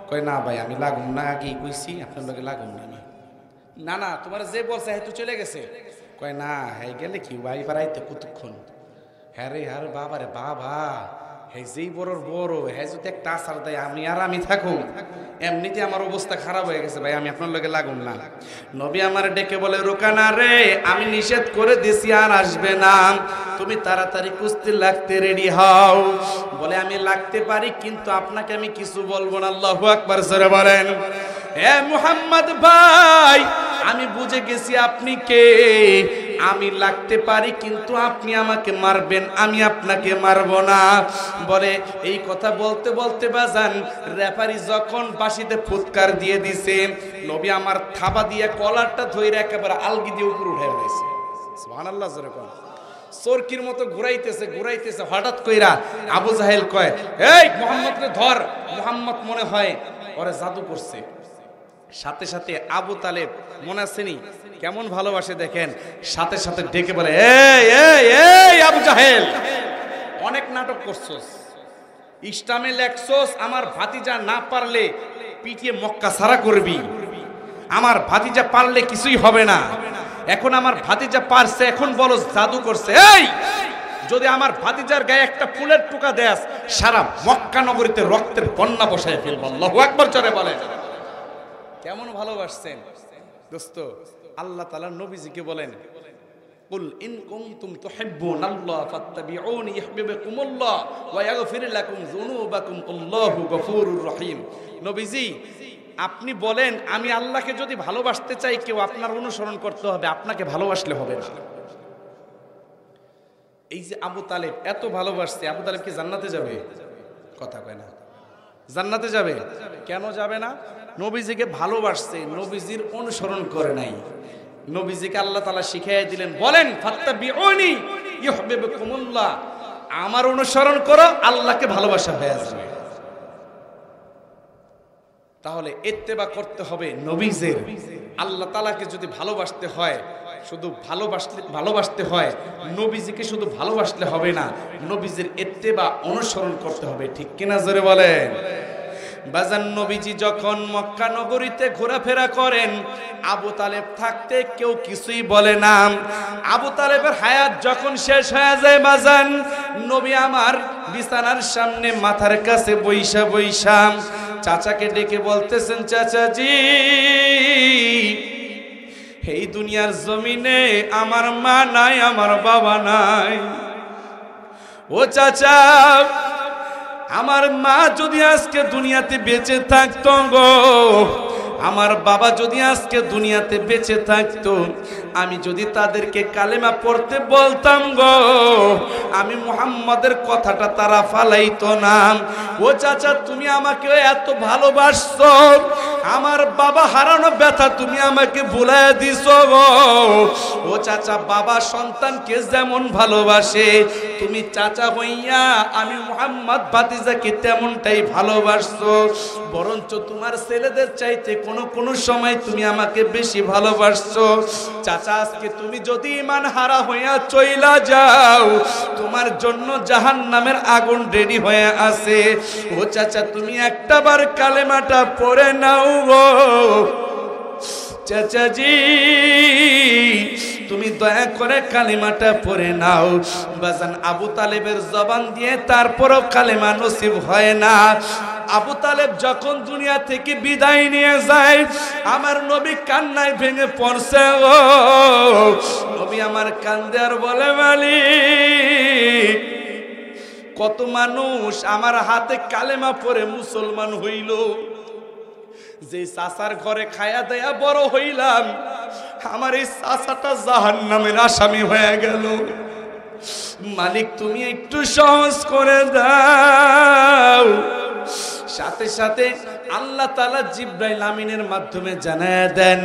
কয় না ভাই আমি লাগুম না, আগেই কইছি আপনার লগে লাগুম না। না না তোমার যে বলছে হ্যাঁ তো চলে গেছে। কয় না হ্যাঁ গেলে কি ভাই বাড়াইতে কতক্ষণ। হ্যাঁ রে হ্যাঁ বাবা রে বাবা, হ্যাঁ যেই বড় বড় হ্যাঁ যদি একটা আসার দেয় আমি থাকুম, এমনিতে আমার অবস্থা খারাপ হয়ে গেছে ভাই, আমি আপনার লগে লাগুম না। নবী আমার ডেকে বলে রুকানা রে আমি নিষেধ করে দিছি আর আসবে না, তুমি তাড়াতাড়ি কুস্তি লাগতে রেডি হও। বলে আমি লাগতে পারি কিন্তু আপনাকে আমি কিছু বলবো না। আল্লাহু আকবার জোরে বলেন। এ মুহাম্মদ ভাই আমি বুঝে গেছি আপনি কে, আমি লাগতে পারি কিন্তু আপনি আমাকে মারবেন, আমি আপনাকে মারবো না। বলে এই কথা বলতে বলতে বাজান রেফারি যখন বাঁশিতে ফুৎকার দিয়ে দিছে, নবী আমার থাবা দিয়ে কলারটা ধইরা একেবারে আলগি দিয়ে উপরে উঠে দিয়েছে। সুবহানাল্লাহ জোরে কোন। চরকির মতো ঘুরাইতেছে হঠাৎ কইরা আবু জাহেল কয় এই মুহাম্মদকে ধর। মুহাম্মদ মনে হয় ওরে জাদু করছে। সাথে সাথে আবু তালেব মনে আছেনি কেমন ভালোবাসে দেখেন, সাথে সাথে ডেকে বলে এই এই এই আবু জাহেল অনেক নাটক করছস, ইসলামে লেখছস আমার ভাতিজা না পারলে পিটিয়ে মক্কা ছাড়া করবি, আমার ভাতিজা পারলে কিছুই হবে না। এখন আমার ভাতিজা পারছে, এখন বলো জাদু করছে। এই যদি আমার ভাতিজার গায়ে একটা ফুলের টুকা দেস সারা মক্কা নগরীতে রক্তের বন্যা বসায় ফেলবো। আল্লাহু আকবার জোরে বলে। কেমন ভালোবাসছেন দোস্ত। আল্লাহ তাআলা নবীজিকে বলেন কুল ইন কুনতুম তুহিব্বুনাল্লাহ ফাত্তাবিউনি ইউহিব্বুকুমুল্লাহ ওয়া ইয়াগফির লাকুম যুনুবাকুম আল্লাহু গফুরুর রহিম। নবীজি আপনি বলেন আমি আল্লাহকে যদি ভালোবাসতে চাই কেউ আপনার অনুসরণ করতে হবে, আপনাকে ভালোবাসলে হবে না। এই যে আবু তালেব এত ভালোবাসছে, আবু তালেব কি জান্নাতে যাবে? কথা কয় না। জান্নাতে যাবে কেন যাবে না? নবীজিকে ভালোবাসছে, নবীজির অনুসরণ করে নাই। নবীজিকে আল্লাহ তাআলা শিখিয়ে দিলেন বলেন ফাত্তাবিউনি ইউহিব্বুকুমুল্লাহ, আমার অনুসরণ করো আল্লাহকে ভালোবাসা হয়ে যাবে। তাহলে ইত্তেবা করতে হবে নবীজির। আল্লাহ তাআলাকে যদি ভালোবাসতে হয় শুধু ভালোবাসতে হয়, নবীজিকে শুধু ভালোবাসলে হবে না, নবীজির ইত্তেবা অনুসরণ করতে হবে। ঠিক কিনা জোরে বলেন। বাজান নবীজি যখন মক্কা নগরীতে ঘোরাফেরা করেন আবু তালেব থাকতে কেউ কিছুই বলে না। আবু তালেবের হায়াত যখন শেষ হয়ে যায় বাজান নবী আমার বিছানার সামনে মাথার কাছে বইসা চাচাকে ডেকে বলতেছেন চাচাজি এই দুনিয়ার জমিনে আমার মা নাই, আমার বাবা নাই। ও চাচা আমার মা যদি আজকে দুনিয়াতে বেঁচে থাকতো গো, আমার বাবা যদি আজকে দুনিয়াতে বেঁচে থাকতো, আমি যদি তাদেরকে কালেমা পড়তে বলতাম গো, আমি মুহাম্মাদের কথাটা তারা ফালাইতো না। ও চাচা তুমি আমাকে এত ভালোবাসছো, আমার বাবা হারানো ব্যথা তুমি আমাকে ভুলাইয়া দিছো গো। ও চাচা বাবা সন্তানকে যেমন ভালোবাসে তুমি চাচা হইয়া আমি মুহাম্মদ ভাতিজাকে তেমনটাই ভালোবাসছো, বরঞ্চ তোমার ছেলেদের চাইতে কোন সময় তুমি আমাকে বেশি ভালোবাসছো। চাচা আজকে তুমি যদি ঈমান হারা হইয়া চইলা যাও তোমার জন্য জাহান্নামের আগুন রেডি হয়ে আছে। ও চাচা তুমি একটাবার কালেমাটা পড়ে নাও গো চাচাজি, তুমি দয়া করে কালেমাটা পড়ে নাও। বাজান আবু তালেবের জবান দিয়ে তারপরও কালেমা নসিব হয় না। আবু তালেব যখন দুনিয়া থেকে বিদায় নিয়ে যায় আমার নবী কান্নায় ভেঙে পড়ছে ও নবী আমার কান্দে আর বলে মালিক কত মানুষ আমার হাতে কালেমা পড়ে মুসলমান হইল, যে চাচার ঘরে খায়া দেয়া বড় হইলাম আমার এই চাচাটা জাহান্নামের আসামি হয়ে গেল। মালিক তুমি একটু সহজ করে দাও। সাথে সাথে আল্লাহ তাআলা জিবরাইল আমিনের মাধ্যমে জানায় দেন,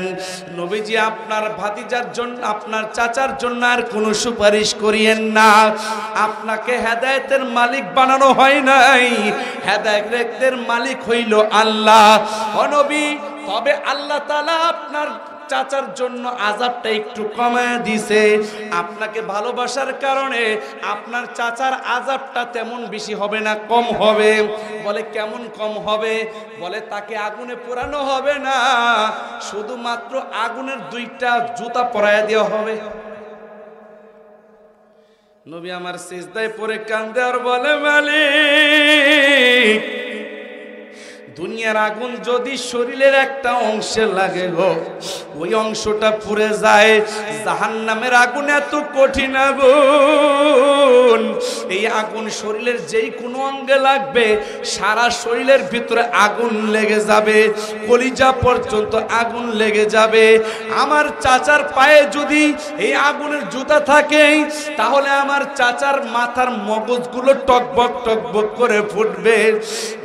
নবীজি আপনার ভাতিজার জন্য, আপনার চাচার জন্য আর কোনো সুপারিশ করিয়েন না, আপনাকে হেদায়েতের মালিক বানানো হয় নাই, হেদায়েতের মালিক হইল আল্লাহ। ও নবী, তবে আল্লাহ তাআলা আপনার চাচার জন্য আযাবটা একটু কমায় দিছে, আপনাকে ভালোবাসার কারণে আপনার চাচার আযাবটা তেমন বেশি হবে না, কম হবে। বলে কেমন কম হবে? বলে তাকে আগুনে পোড়ানো হবে না, শুধুমাত্র আগুনের 2টা জুতা পরায় দেওয়া হবে। নবী আমার সিজদায় পড়ে কান্দে আর বলে, মালিক, দুনিয়ার আগুন যদি শরীরের একটা অংশে লাগে গো, ওই অংশটা পুড়ে যায়। জাহান্নামের আগুন এত কঠিন আগুন, এই আগুন শরীরের যেই কোনো অঙ্গে লাগবে সারা শরীরের ভিতরে আগুন লেগে যাবে, কলিজা পর্যন্ত আগুন লেগে যাবে। আমার চাচার পায়ে যদি এই আগুনের জুতা থাকে, তাহলে আমার চাচার মাথার মগজগুলো টকবক টকবক করে ফুটবে।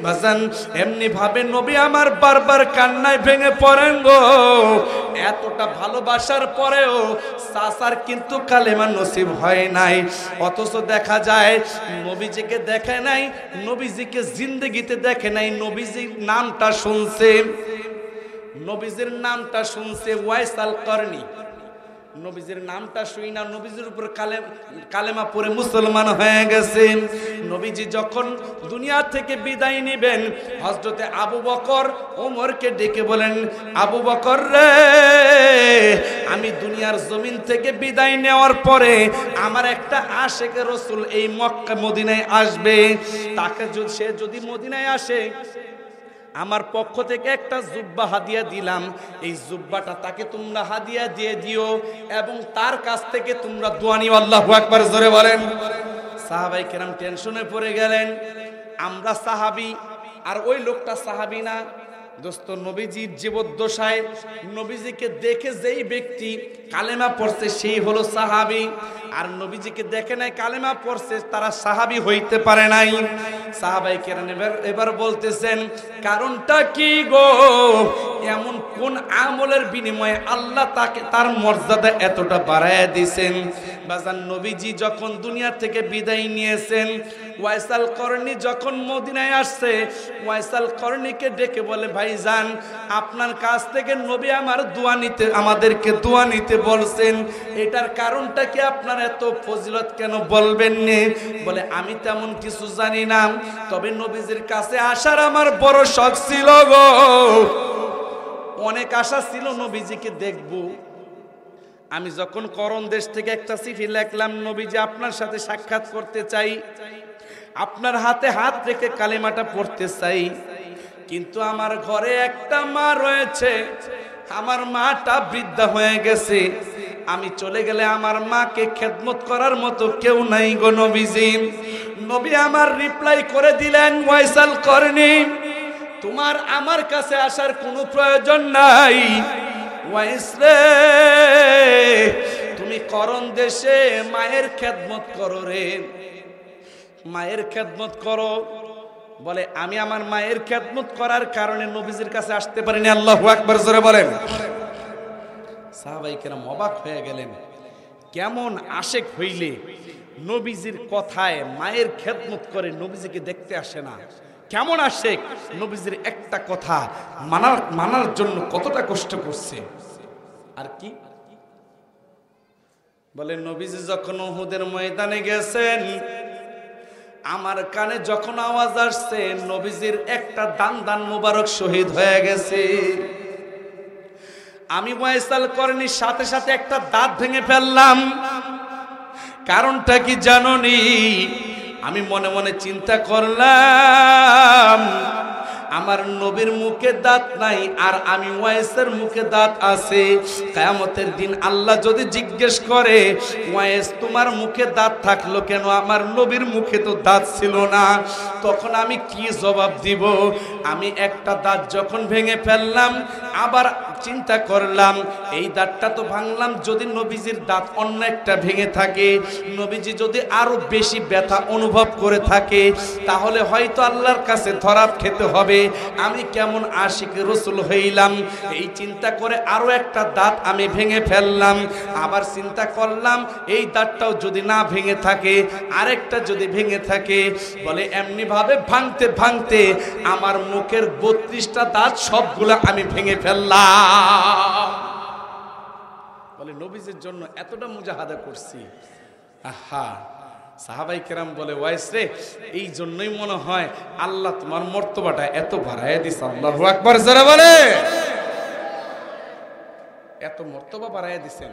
বাজান, এমনি ভাবে নবী আমার বারবার কান্নায় ভেঙে পড়েন গো। এতটা ভালোবাসার পরেও চাচার কিন্তু কালেমা নসিব হয় নাই, অথচ দেখা যায় নবীজিকে দেখে নাই, নবীজিকে জিন্দেগিতে দেখে নাই, নবীজির নামটা শুনছে, নবীজির নামটা শুনছে ওয়াইস আল করনি। নবীজির নামটা শুই না, নবীজির উপর কালেমা পড়ে মুসলমান হয়ে গেছে। নবীজি যখন দুনিয়া থেকে বিদায় নেবেন, হযরতে আবু বকর ওমরকে ডেকে বলেন, আবু বকর রে, আমি দুনিয়ার জমিন থেকে বিদায় নেওয়ার পরে আমার একটা আশেক রাসূল এই মক্কা মদিনায় আসবে, তাকে সে যদি মদিনায় আসে, আমার পক্ষ থেকে একটা জুব্বা হাদিয়া দিলাম, এই জুব্বাটা তাকে তোমরা হাদিয়া দিয়ে দিও এবং তার কাছ থেকে তোমরা দোয়া নিও। আল্লাহু আকবার, জোরে বলেন। সাহাবায়ে কেরাম টেনশনে পড়ে গেলেন, আমরা সাহাবী আর ওই লোকটা সাহাবী না। দোস্ত, নবীজির জীবদ্দশায় নবীজিকে দেখে যেই ব্যক্তি কালেমা পড়ছে সেই হলো সাহাবী, আর নবীজিকে দেখে নাই কালেমা পড়ছে তারা সাহাবী হইতে পারে নাই। সাহাবায়ে কেরাম এবার বলতেছেন, কারণটা কি গো? এমন কোন আমলের বিনিময়ে আল্লাহ তাকে তার মর্যাদা এতটা বাড়ায় দিয়েছেন? বাজান, নবীজি যখন দুনিয়া থেকে বিদায় নিয়েছেন, ওয়াইসাল করনি যখন মদিনায় আসছে, ওয়াইসাল করনিকে ডেকে বলে, ভাইজান, আপনার কাছ থেকে নবী আমার দোয়া নিতে, আমাদেরকে দোয়া নিতে বলছেন, এটার কারণটা কি? আপনার এত ফজিলত কেন বলবেন নি? বলে, আমি তেমন কিছু জানি না, তবে নবীজির কাছে আসার আমার বড় শখ ছিল গো, অনেক আশা ছিল নবীজিকে দেখব। আমি যখন করণ দেশ থেকে একটা চিঠি লিখলাম, নবীজি আপনার সাথে সাক্ষাৎ করতে চাই, আপনার হাতে হাত রেখে কালেমাটা পড়তে চাই, কিন্তু আমার ঘরে একটা মা রয়েছে, আমার মাটা বৃদ্ধা হয়ে গেছে, আমি চলে গেলে আমার মাকে খেদমত করার মতো কেউ নাই গো নবীজি। নবী আমার রিপ্লাই করে দিলেন, ওয়াইসাল করনি, তোমার আমার কাছে আসার কোনো প্রয়োজন নাই। ওয়াইস রে, তুমি করণ দেশে মায়ের খেদমত করো রে, মায়ের খেদমত করো। বলে, আমি আমার মায়ের খেদমত করার কারণে নবীজির কাছে আসতে পারিনি। আল্লাহু আকবার, জোরে বলেন। সাহাবায়ে কেরাম অবাক হয়ে গেলেন, কেমন আশেক হইলে নবীজির কথায় মায়ের খেদমত করে, নবীজিকে দেখতে আসে না? কেমন আশেক, নবীজির একটা কথা মানার জন্য কতটা কষ্ট করছে। আর কি বলে, নবীজি যখন উহুদের ময়দানে গেছেন, আমার কানে যখন আওয়াজ আসছে নবীজির একটা দান মুবারক শহীদ হয়ে গেছে, আমি ওয়াইসাল করনির সাথে সাথে একটা দাঁত ভেঙে ফেললাম। কারণটা কি জানোনি? আমি মনে মনে চিন্তা করলাম, আমার নবীর মুখে দাঁত নাই আর আমি ওয়াইসের মুখে দাঁত আছে। কিয়ামতের দিন আল্লাহ যদি জিজ্ঞেস করে, ওয়াইস তোমার মুখে দাঁত থাকলো কেন, আমার নবীর মুখে তো দাঁত ছিল না, তখন আমি কি জবাব দিব? আমি একটা দাঁত যখন ভেঙে ফেললাম, আবার চিন্তা করলাম এই দাঁতটা তো ভাঙলাম, যদি নবীজির দাঁত অন্য একটা ভেঙে থাকে, নবীজি যদি আরো বেশি ব্যথা অনুভব করে থাকে, তাহলে হয়তো আল্লাহর কাছে ধরা খেতে হবে। আমি কেমন আশিক রাসূল হইলাম, এই চিন্তা করে আরো একটা দাঁত আমি ভেঙে ফেললাম। আবার চিন্তা করলাম এই দাঁতটাও যদি না ভেঙে থাকে, আরেকটা যদি ভেঙে থাকে, বলে এমনি ভাবে ভাঙতে ভাঙতে আমার মুখের 32টা দাঁত সবগুলো আমি ভেঙে ফেললাম। বলে নবীজির জন্য এতটা মুজাহাদা করছি। আহা, সাহাবাই কেরাম বলে ওয়াইস রে, এই জন্যই মনে হয় আল্লাহ তোমার মর্তবাটা এত বাড়ায় দিছে। আল্লাহু আকবার যারা বলে, এত মর্তবা বাড়ায় দিছেন।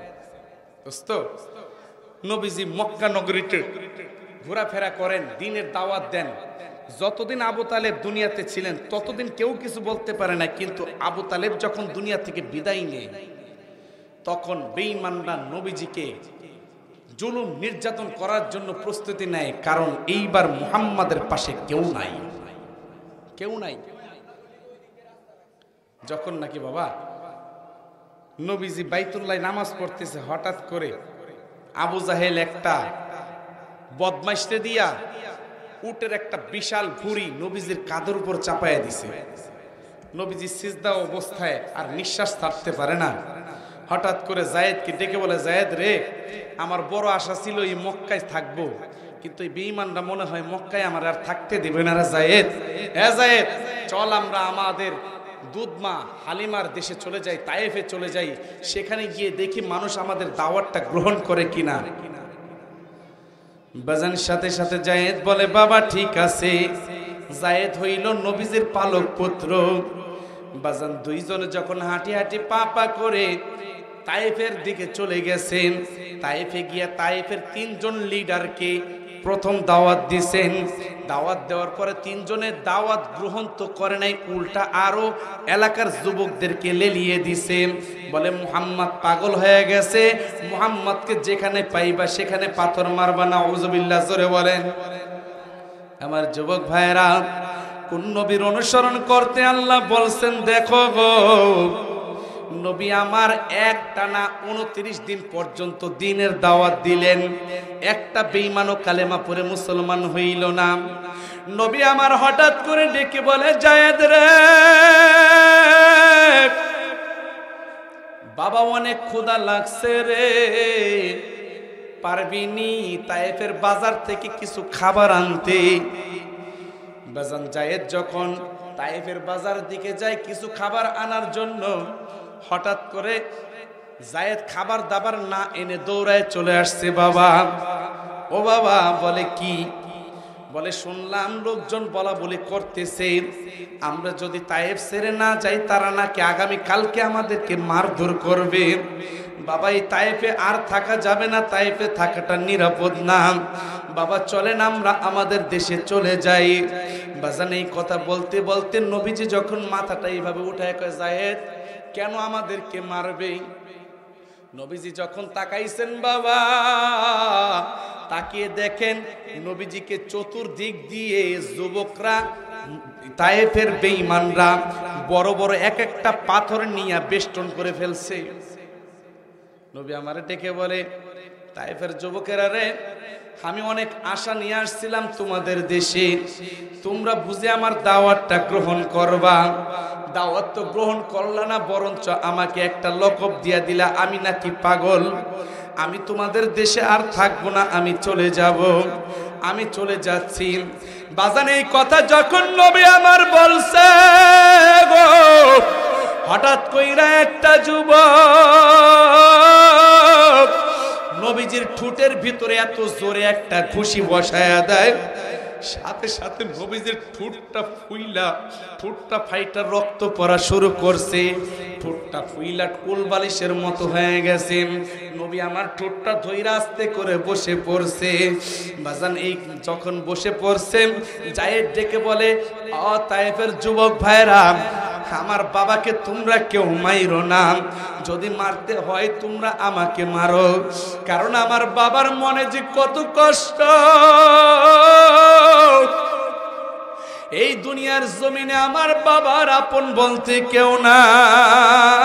দোস্ত, নবীজি মক্কা নগরীতে ঘোরাফেরা করেন, দ্বীনের দাওয়াত দেন। যতদিন আবু তালেব দুনিয়াতে ছিলেন ততদিন কেউ কিছু বলতে পারে না, কিন্তু আবু তালেব যখন দুনিয়া থেকে বিদায় নেয়, তখন বেঈমানরা নবীজিকে জুলুম নির্যাতন করার জন্য প্রস্তুতি নেয়, কারণ এইবার মুহাম্মাদের পাশে কেউ নাই, কেউ নাই। যখন নাকি বাবা নবীজি বাইতুল্লাহ নামাজ পড়তেছে, হঠাৎ করে আবু জাহেল একটা বদমাইশরে দিয়া উটের একটা বিশাল ভুঁড়ি নবীজির কাঁধের উপর চাপাইয়া দিছে। নবীজি সিজদা অবস্থায় আর নিঃশ্বাস ছাড়তে পারে না। হঠাৎ করে জায়েদকে ডেকে বলে, জায়েদ রে, আমার বড় আশা ছিল এই মক্কায় থাকবো, কিন্তু এই বেঈমানরা মনে হয় মক্কায় আমার আর থাকতে দেবে না। রে জায়েদ, হ্যাঁ জায়েদ, চল আমরা আমাদের দুধমা হালিমার দেশে চলে যাই, তায়েফে চলে যাই, সেখানে গিয়ে দেখি মানুষ আমাদের দাওয়াতটা গ্রহণ করে কিনা। বাজান সাথে সাথে জায়েদ বলে, বাবা ঠিক আছে। জায়েদ হইল নবীজির পালক পুত্র। বাজান দুইজনে যখন হাঁটি হাঁটি পা পা করে তায়েফের দিকে চলে গেছেন, তায়েফে গিয়া তায়েফের 3জন লিডারকে প্রথম দাওয়াত দিছেন। দাওয়াত দেওয়ার পরে 3জনের দাওয়াত গ্রহণ তো করে নাই, উল্টা আরো এলাকার যুবকদেরকে লেলিয়ে দিছেন। বলে মুহাম্মদ পাগল হয়ে গেছে, মুহাম্মদকে যেখানে পাইবা সেখানে পাথর মারবা। নাউযুবিল্লাহ, জোরে বলেন। আমার যুবক ভাইরা, কোন নবীর অনুসরণ করতে আল্লাহ বলছেন? দেখো গো, নবী আমার একটানা 29 দিন পর্যন্ত দ্বীনের দাওয়াত দিলেন, একটা বেঈমানও কালেমা পড়ে মুসলমান হইল না। নবী আমার হঠাৎ করে ডেকে বলে, জায়েদ রে বাবা, অনেক ক্ষুধা লাগছে রে, পারবিনি তায়েফের বাজার থেকে কিছু খাবার আনতে? বাজান জায়েদ যখন তায়েফের বাজার দিকে যায় কিছু খাবার আনার জন্য, হঠাৎ করে জায়েদ খাবার দাবার না এনে দৌড়ায় চলে আসছে। বাবা, ও বাবা, বলে কি? বলে শুনলাম লোকজন বলা বলি করতেছে আমরা যদি তায়েফ ছেড়ে না যাই, তারা নাকি আগামী কালকে আমাদেরকে মারধর করবে। বাবা, এই তায়েফে আর থাকা যাবে না, তায়েফে থাকাটা নিরাপদ না। বাবা চলেন আমরা আমাদের দেশে চলে যাই। বাজান এই কথা বলতে বলতে নবীজি যখন মাথাটা এইভাবে উঠায় কয়, জায়েদ কেন আমাদেরকে মারবে? নবীজি যখন তাকাইছেন বাবা, তাকিয়ে দেখেন নবীজিকে চতুর্দিক দিয়ে যুবকরা, তায়েফের বেঈমানরা বড় বড় এক একটা পাথর নিয়ে বেষ্টন করে ফেলছে। নবী আমারে ডেকে বলে, তায়েফের যুবকেরা রে, আমি অনেক আশা নিয়ে আসছিলাম তোমাদের দেশে, তোমরা বুঝে আমার দাওয়াতটা গ্রহণ করবা। দাওয়াত তো গ্রহণ করলা না, বরঞ্চ আমাকে একটা লকব দিয়া দিলা আমি নাকি পাগল। আমি তোমাদের দেশে আর থাকবো না, আমি চলে যাব, আমি চলে যাচ্ছি। বাজান এই কথা যখন নবী আমার বলছে গো, হঠাৎ কইরা একটা যুবক নবীজির ঠোঁটের ভিতরে এত জোরে একটা খুশি বসায়া দেয়, সাথে সাথে নবীজির ঠোঁটটা ফাইটা রক্ত পড়া শুরু করছে। ঠোঁটটা ফুইলা কুল বালিশের মতো হয়ে গেছে। নবী আমার ঠোঁটটা ধইরা আস্তে করে বসে পড়ছে। বাজান এই যখন বসে পড়ছে, জায়েদ ডেকে বলে, ও তায়েফের যুবক ভাইরা, আমার বাবাকে তোমরা কেউ মাইরো না, যদি মারতে হয় তোমরা আমাকে মারো, কারণ আমার বাবার মনে যে কত কষ্ট, এই দুনিয়ার জমিনে আমার বাবার আপন বলতে কেউ নাই।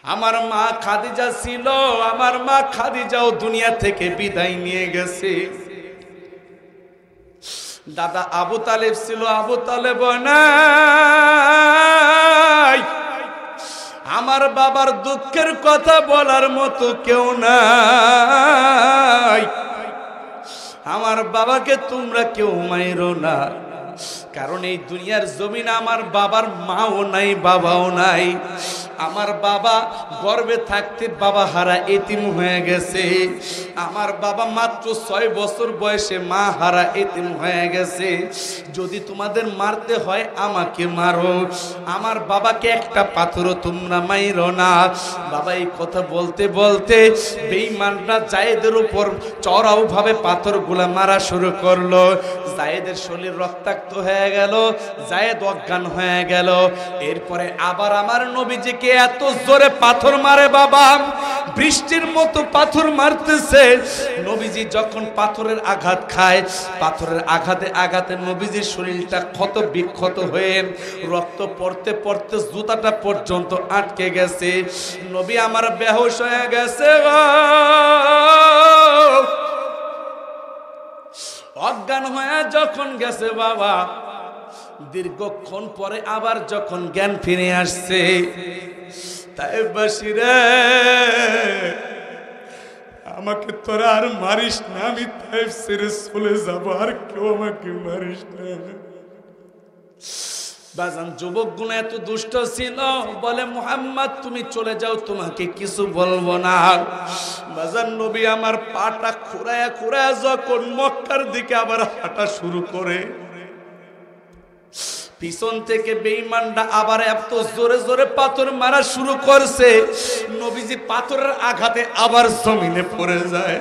আমার মা খাদিজা ছিল, আমার মা খাদিজাও দুনিয়া থেকে বিদায় নিয়ে গেছে। দাদা আবু তালেব ছিল, আবু তালেব নাই। আমার বাবার দুঃখের কথা বলার মতো কেউ নাই। আমার বাবাকে তোমরা কেউ মাইরো না, কারণ এই দুনিয়ার জমিনে আমার বাবার মাও নাই, বাবাও নাই। আমার বাবা গর্ভে থাকতে বাবা হারা এতিম হয়ে গেছে। আমার বাবা মাত্র 6 বছর বয়সে মা হারা এতিম হয়ে গেছে। যদি তোমাদের মারতে হয় আমাকে মারো, আমার বাবাকে একটা পাথরও তোমরা মাইরো না। বাবা এই কথা বলতে বলতে বেঈমানরা জায়েদের উপর চড়াও ভাবে পাথরগুলা মারা শুরু করলো। জায়েদের শরীর রক্তাক্ত হয়ে গেল, জায়েদ অজ্ঞান হয়ে গেল। এরপরে আবার আমার নবীজিকে এত জোরে পাথর মারে বাবা, বৃষ্টির মতো পাথর মারতেছে। নবীজি যখন পাথরের আঘাত খায়, পাথরের আঘাতে আঘাতে নবীজির শরীরটা ক্ষত বিক্ষত হয়ে রক্ত পড়তে পড়তে জুতাটা পর্যন্ত আটকে গেছে। নবী আমার বেহুশ হয়ে গেছে, অজ্ঞান হয়ে যখন গেছে বাবা, দীর্ঘক্ষণ পরে আবার যখন জ্ঞান ফিরে আসছে, তাইফবাসী রে আমাকে তোরা আর মারিস না, আমি তাইফ ছেড়ে চলে যাবো, আর কেউ আমাকে মারিস না। বাজান যুবকগুলো এত দুষ্ট ছিল, বলে মুহাম্মদ তুমি চলে যাও, তোমাকে কিছু বলবো না। বাজান নবী আমার পাটা খুঁড়ায়া খুঁড়ায়া যখন মক্কার দিকে আবার হাঁটা শুরু করে, পিছন থেকে বেঈমানরা আবার এত জোরে জোরে পাথর মারা শুরু করছে। নবীজি পাথরের আঘাতে আবার জমিনে পড়ে যায়।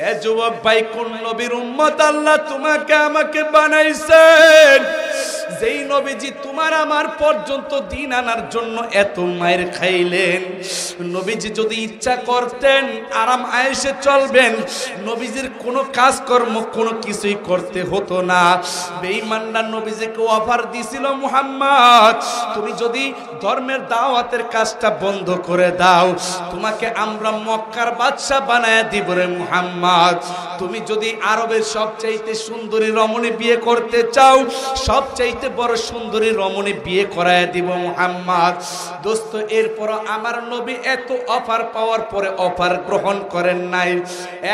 এ যুবক ভাই, কোন নবীর উম্মত আল্লাহ তোমাকে আমাকে বানাইছেন? যেই নবীজি তোমার আমার পর্যন্ত দিন আনার জন্য এত মায়ের খাইলেন। নবীজি যদি ইচ্ছা করতেন আরাম আয়েশে চলবেন, নবীজির কোনো কাজকর্ম কোনো কিছুই করতে হতো না। বেঈমানরা নবীজিকে অফার দিছিল, মুহাম্মদ তুমি যদি ধর্মের দাওয়াতের কাজটা বন্ধ করে দাও, তোমাকে আমরা মক্কার বাদশা বানায় দিব রে মুহাম্মদ। তুমি যদি আরবের সবচাইতে সুন্দরী রমণী বিয়ে করতে চাও, সবচাইতে বড় সুন্দরী রমণী বিয়ে করায় দিব মুহাম্মদ। দোস্ত, এরপর আমার নবী এত অফার পাওয়ার পরে অফার গ্রহণ করেন নাই,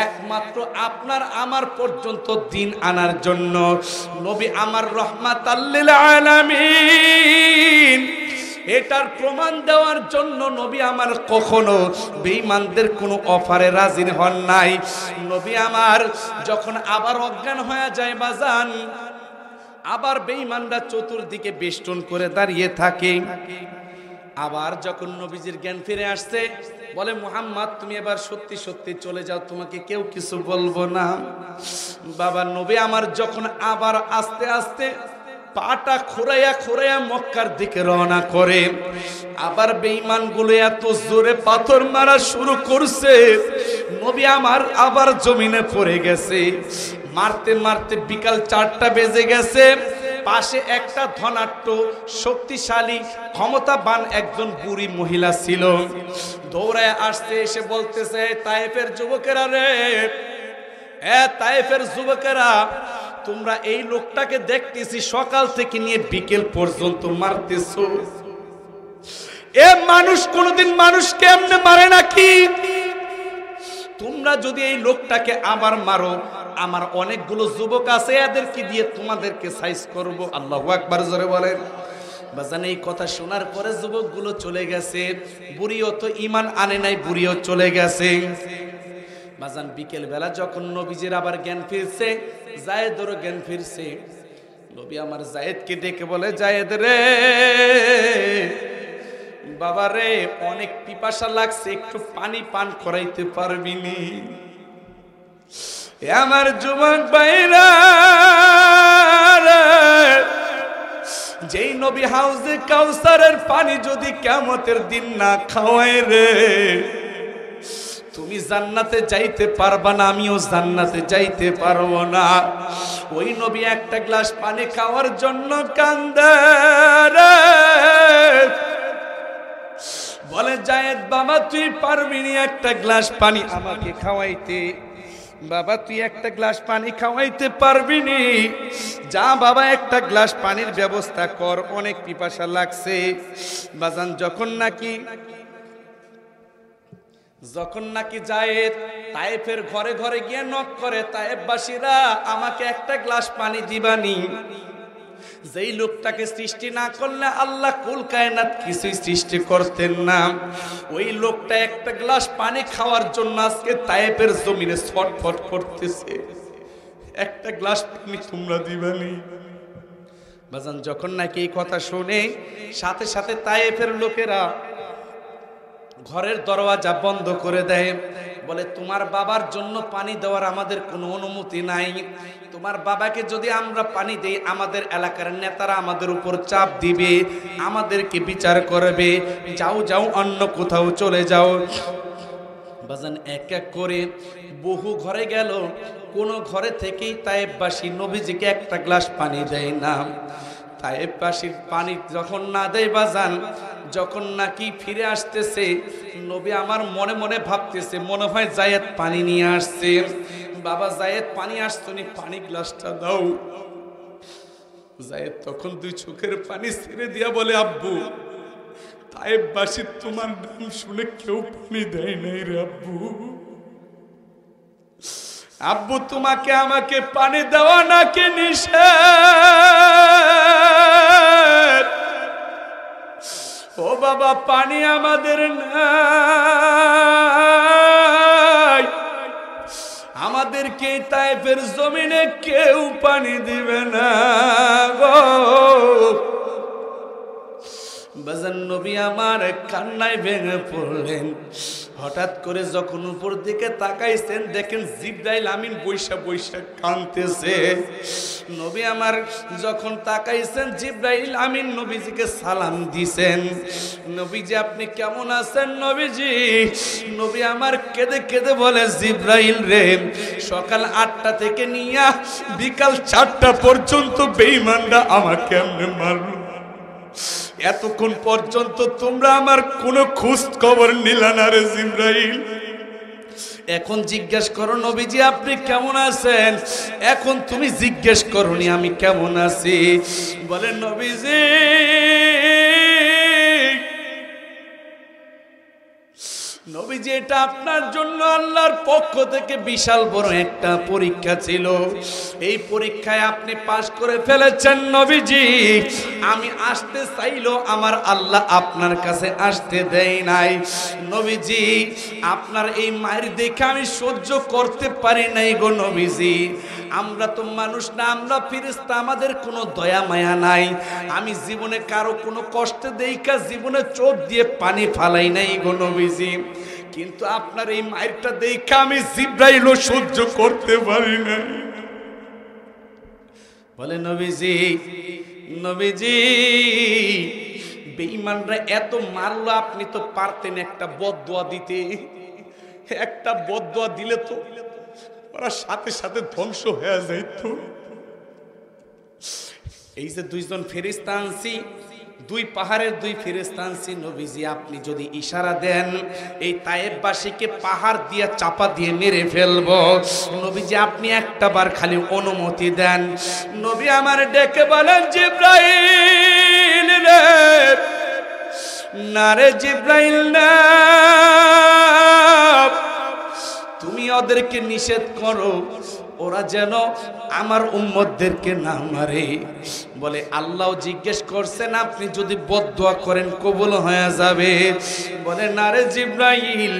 একমাত্র আপনার আমার পর্যন্ত দিন আনার জন্য। নবী আমার রহমাতাল লিল আলামিন, এটার প্রমাণ দেওয়ার জন্য নবী আমার কখনো বেঈমানদের কোনো অফারে রাজি হন নাই। নবী আমার যখন আবার অজ্ঞান হয়ে যায় বাজান, আবার বেঈমানরা চতুর্দিকে বেষ্টন করে দাঁড়িয়ে থাকে। আবার যখন নবীজির জ্ঞান ফিরে আসছে, বলে মুহাম্মদ তুমি এবার সত্যি সত্যি চলে যাও, তোমাকে কেউ কিছু বলবো না। বাবা নবী আমার যখন আবার আস্তে আস্তে পাটা খুঁড়াইয়া খুঁড়াইয়া মক্কার দিকে রওনা করে, আবার বেঈমানগুলো এত জোরে পাথর মারা শুরু করছে, নবী আমার আবার জমিনে পড়ে গেছে। মারতে মারতে বিকাল 4টা বেজে গেছে। পাশে একটা ধনাঢ্য শক্তিশালী ক্ষমতাবান একজন বুড়ি মহিলা ছিল, দৌড়ায় আসতে এসে বলতেছে, তায়েফের যুবকেরা রে, তায়েফের যুবকেরা, তোমরা এই লোকটাকে দেখতেছি সকাল থেকে নিয়ে বিকেল পর্যন্ত মারতেছো। এ মানুষ কোনদিন মানুষকে এমনি মারে নাকি? তোমরা যদি এই লোকটাকে আবার মারো, আমার অনেকগুলো যুবক আছে, এদেরকে দিয়ে তোমাদেরকে সাইজ করব। আল্লাহু আকবার জোরে বলেন। বাজান এই কথা শোনার পরে যুবকগুলো চলে গেছে। বুড়িও তো ঈমান আনে নাই, বুড়িও চলে গেছে। বাজান বিকেল বেলা যখন নবীজির আবার জ্ঞান ফিরছে, জায়েদেরও জ্ঞান ফিরছে, নবী আমার জায়েদকে ডেকে বলে, জায়েদ রে বাবা রে, অনেক পিপাসা লাগছে, একটু পানি পান করাইতে পারবি নি? আমার যুবক ভাইরা, যেই নবী হাউজে কাউসারের পানি যদি কিয়ামতের দিন না খাওয়ায় রে, তুমি জান্নাতে যাইতে পারবা না, আমিও জান্নাতে যাইতে পারবো না। ওই নবী একটা গ্লাস পানি খাওয়ার জন্য কান্দে রে। বলে জায়েদ বাবা তুই পারবি না একটা গ্লাস পানি আমাকে খাওয়াইতে? বাবা তুই একটা গ্লাস পানি খাওয়াইতে পারবি নি? যা বাবা একটা গ্লাস পানির ব্যবস্থা কর, অনেক পিপাসা লাগছে। বাজান যখন নাকি জায়েদ তায়েফের ঘরে ঘরে গিয়ে নক করে, তায়েফবাসীরা আমাকে একটা গ্লাস পানি দিবানি। যেই লোকটাকে সৃষ্টি না করলে আল্লাহ কুল কায়নাত কিছুই সৃষ্টি করতেন না, ওই লোকটা একটা গ্লাস পানি খাওয়ার জন্য আজকে তায়েফের জমিনে ছটফট করতেছে। একটা গ্লাস পানি তোমরা দিবানি? বাজান যখন নাকি এই কথা শুনে সাথে সাথে তায়েফের লোকেরা ঘরের দরওয়াজা বন্ধ করে দেয়। বলে তোমার বাবার জন্য পানি দেওয়ার আমাদের কোনো অনুমতি নাই। তোমার বাবাকে যদি আমরা পানি দেই আমাদের এলাকার নেতারা আমাদের উপর চাপ দিবে, আমাদেরকে বিচার করবে। যাও যাও অন্য কোথাও চলে যাও। বাজান এক এক করে বহু ঘরে গেল, কোনো ঘরে থেকেই তায়েফবাসী নবীজিকে একটা গ্লাস পানি দেয় না। তায়েফবাসীর পানি যখন না দেয় বাজান, যখন নাকি ফিরে আসতেছে নবী আমার মনে মনে ভাবতেছে মনে হয় জায়েদ পানি নিয়ে আসছে। বাবা জায়েদ পানি আসছনি, পানি গ্লাসটা দাও। জায়েদ তখন দুই চোখের পানি ছেড়ে দিয়া বলে আব্বু তায়েফবাসী তোমার নাম শুনে কেউ পানি দেয় নাই রে আব্বু। আব্বু তোমাকে আমাকে পানি দেওয়া নাকি নিষেধ? ও বাবা পানি আমাদের নাই, আমাদেরকে তায়েফের জমিনে কেউ পানি দিবে না গো। বাজান নবী আমার কান্নায় ভেঙে পড়লেন। হঠাৎ করে যখন উপর দিকে তাকাইছেন দেখেন জিবরাইল আমিন বৈশা বৈশা কাঁদতেছে। নবী আমার যখন তাকাইছেন জিবরাইল আমিন নবীজিকে সালাম দিছেন, নবীজি আপনি কেমন আছেন নবীজি? নবী আমার কেঁদে কেঁদে বলে জিবরাইল রে, সকাল 8টা থেকে নিয়ে বিকাল 4টা পর্যন্ত বেঈমানরা আমাকে এমনে মারলো, এতক্ষণ পর্যন্ত তোমরা আমার কোনো খোঁজ খবর নিলা না রে জিবরাইল। এখন জিজ্ঞেস করো নবীজি আপনি কেমন আছেন? এখন তুমি জিজ্ঞেস করোনি আমি কেমন আছি। বলেন নবীজি নবীজি এটা আপনার জন্য আল্লাহর পক্ষ থেকে বিশাল বড় একটা পরীক্ষা ছিল। এই পরীক্ষায় আপনি পাশ করে ফেলেছেন নবীজি। আমি আসতে চাইলো আমার আল্লাহ আপনার কাছে আসতে দেয় নাই। নবীজি আপনার এই মায়ের দেখে আমি সহ্য করতে পারি নাই গো নবীজি। আমরা তো মানুষ না, আমরা ফেরেশতা, আমাদের কোনো দয়া মায়া নাই। আমি জীবনে কারো কোনো কষ্ট দেইকা জীবনে চোখ দিয়ে পানি ফালাই নাই গো নবীজি। কিন্তু আপনার এই মায়েরটা দেখা আমি জিবরাইলও সহ্য করতে পারি না। বলে নবীজি নবীজি বেঈমানরা এত মারলো, আপনি তো পারতেন একটা বদদুয়া দিতে। একটা বদদুয়া দিলে তো ওরা সাথে সাথে ধ্বংস হয়ে যাইত। এই যে দুইজন ফেরেশতা আনছি, দুই পাহাড়ের দুই ফেরেশতা আনছি নবীজি, আপনি যদি ইশারা দেন এই তায়েফবাসীকে পাহাড় দিয়ে চাপা দিয়ে মেরে ফেলবো। নবীজি আপনি একটা বার খালি অনুমতি দেন। নবী আমার ডেকে বলেন জিবরাইল রে, না রে জিবরাইল না, তুমি ওদেরকে নিষেধ করো ওরা যেন আমার উম্মতদেরকে না মারে। বলে আল্লাহ জিজ্ঞেস করছেন আপনি যদি বদদুয়া করেন কবুল হয়ে যাবে। বলে না রে জিবরাইল,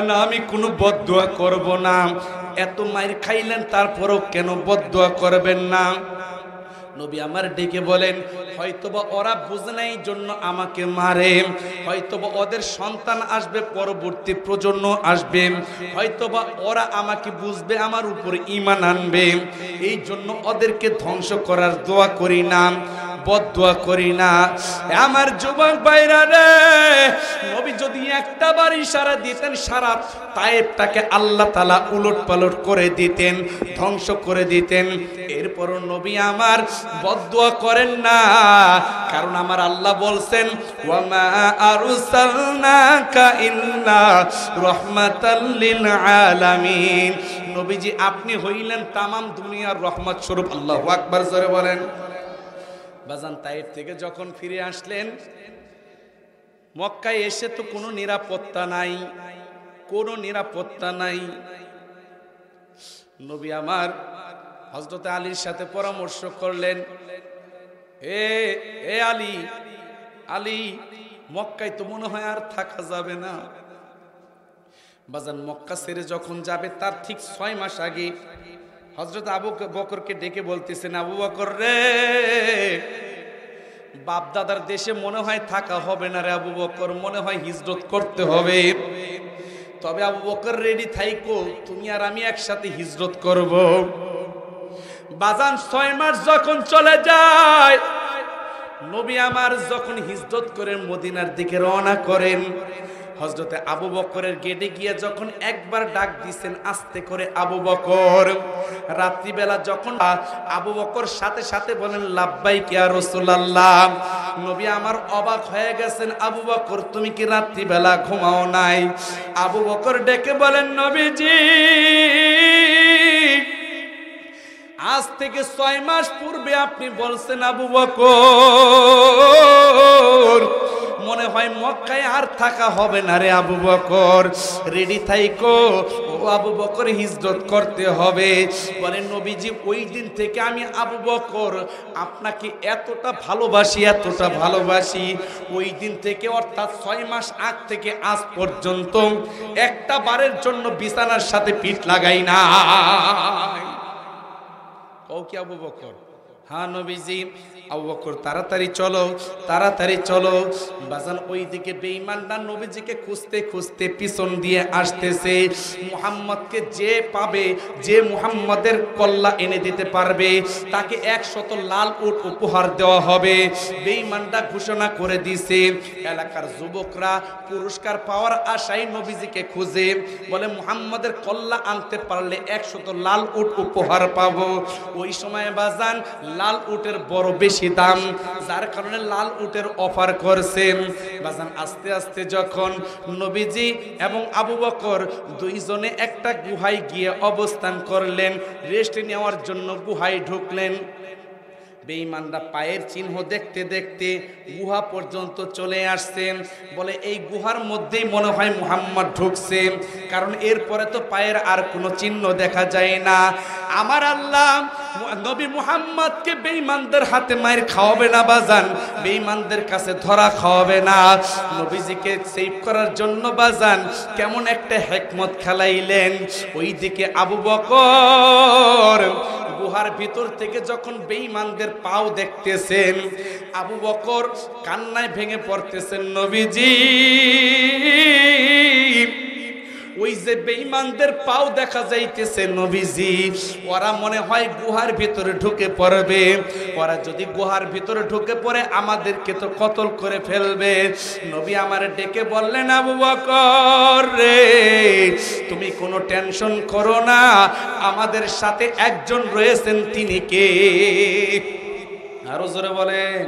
না আমি কোনো বদদুয়া করব না। এত মাইর খাইলেন তারপরও কেন বদদুয়া করবেন না? নবী আমার ডেকে বলেন হয়তোবা ওরা বুঝে নাই জন্য আমাকে মারে, হয়তোবা ওদের সন্তান আসবে, পরবর্তী প্রজন্ম আসবে, হয়তোবা ওরা আমাকে বুঝবে, আমার উপর ঈমান আনবে, এই জন্য ওদেরকে ধ্বংস করার দোয়া করি না। বদদুয়া করি না। আমার যুবক ভাইরা রে, নবী যদি একটা বার ইশারা দিতেন সারা তায়েফটাকে আল্লাহ তাআলা উলটপালট করে দিতেন, ধ্বংস করে দিতেন। এরপরও নবী আমার বদদুয়া করেন না, কারণ আমার আল্লাহ বলছেন ওয়ামা আরসালনাকা ইল্লা রাহমাতাল লিল আলামিন। নবীজি আপনি হইলেন তামাম দুনিয়ার রহমত স্বরূপ। আল্লাহু আকবার, জোরে বলেন। বাজান তায়েফ থেকে যখন ফিরে আসলেন, মক্কায় এসে তো কোনো নিরাপত্তা নাই, কোনো নিরাপত্তা নাই। নবী আমার হযরত আলীর সাথে পরামর্শ করলেন, এ আলী, আলী মক্কায় তো মনে হয় আর থাকা যাবে না। বাজান মক্কা ছেড়ে যখন যাবে তার ঠিক 6 মাস আগে হযরত আবু বকরকে ডেকে বলতেছেন, আবু বকর রে, বাপ দাদার দেশে মনে হয় থাকা হবে না রে আবু বকর, মনে হয় হিজরত করতে হবে। তবে আবু বকর রেডি থাইকো, তুমি আর আমি একসাথে হিজরত করব। বাজান 6 মাস যখন চলে যায়, নবী আমার যখন হিজরত করে মদিনার দিকে রওনা করেন, হযরতে আবু বকরের গেটে গিয়ে যখন একবার ডাক দিছেন আস্তে করে, আবু বকর। রাত্রিবেলা যখন আবু বকর সাথে সাথে বলেন লাব্বাইক ইয়া রাসূলুল্লাহ। নবী আমার অবাক হয়ে গেছেন, আবু বকর তুমি কি রাত্রিবেলা ঘুমাও নাই? আবু বকর ডেকে বলেন, নবীজি আজ থেকে 6 মাস পূর্বে আপনি বলছেন আবু বকর মনে হয় মক্কায় আর থাকা হবে না রে আবু বকর, রেডি থাইকো, ও আবু বকর হিজরত করতে হবে। বলেন নবীজি ওই দিন থেকে আমি আবু বকর আপনাকে এতটা ভালোবাসি, এতটা ভালোবাসি, ওই দিন থেকে অর্থাৎ 6 মাস আগ থেকে আজ পর্যন্ত একটা বারের জন্য বিছানার সাথে পিঠ লাগাই না। ও কি আবু বকর? হ্যাঁ নবীজি। আবু বকর তাড়াতাড়ি চলো, তাড়াতাড়ি চলো। বাজান ওইদিকে বেঈমানরা নবীজিকে খুঁজতে খুঁজতে পিছন দিয়ে আসতেছে। মুহাম্মদকে যে পাবে, যে মুহাম্মদের কল্লা এনে দিতে পারবে, তাকে 100 লাল উট উপহার দেওয়া হবে। বেঈমানরা ঘোষণা করে দিছে। এলাকার যুবকরা পুরস্কার পাওয়ার আশায় নবীজিকে খুঁজে, বলে মুহাম্মদের কল্লা আনতে পারলে 100 লাল উট উপহার পাবো। ওই সময় বাজান লাল উটের বড় বেশি দাম, যার কারণে লাল উটের অফার করছেন। বাজান আস্তে আস্তে যখন নবীজি এবং আবু বকর দুইজনে একটা গুহায় গিয়ে অবস্থান করলেন, রেস্ট নেওয়ার জন্য গুহায় ঢুকলেন। বেঈমানরা পায়ের চিহ্ন দেখতে দেখতে গুহা পর্যন্ত চলে আসছেন। বলে এই গুহার মধ্যেই মনে হয় মুহাম্মদ ঢুকছে, কারণ এরপরে তো পায়ের আর কোনো চিহ্ন দেখা যায় না। আমার আল্লাহ নবী মুহাম্মদকে বেঈমানদের হাতে মায়ের খাওয়াবে না বাজান, বেঈমানদের কাছে ধরা খাওয়াবে না। নবীজিকে সেভ করার জন্য বাজান কেমন একটা হিকমত খেলাইলেন। ওইদিকে আবু বকর গুহার ভিতর থেকে যখন বেঈমানদের পাও দেখতেছেন, আবু বকর কান্নায় ভেঙে পড়তেছেন, নবীজি ওই যে বেঈমানদের পাও দেখা যাইতেছে নবীজি, ওরা মনে হয় গুহার ভিতরে ঢুকে পড়বে। ওরা যদি গুহার ভিতরে ঢুকে পড়ে আমাদেরকে তো কতল করে ফেলবে। নবী আমার ডেকে বললেন, আবু বকর রে, তুমি কোনো টেনশন করো না, আমাদের সাথে একজন রয়েছেন, তিনি কে? আরো জোরে বলেন,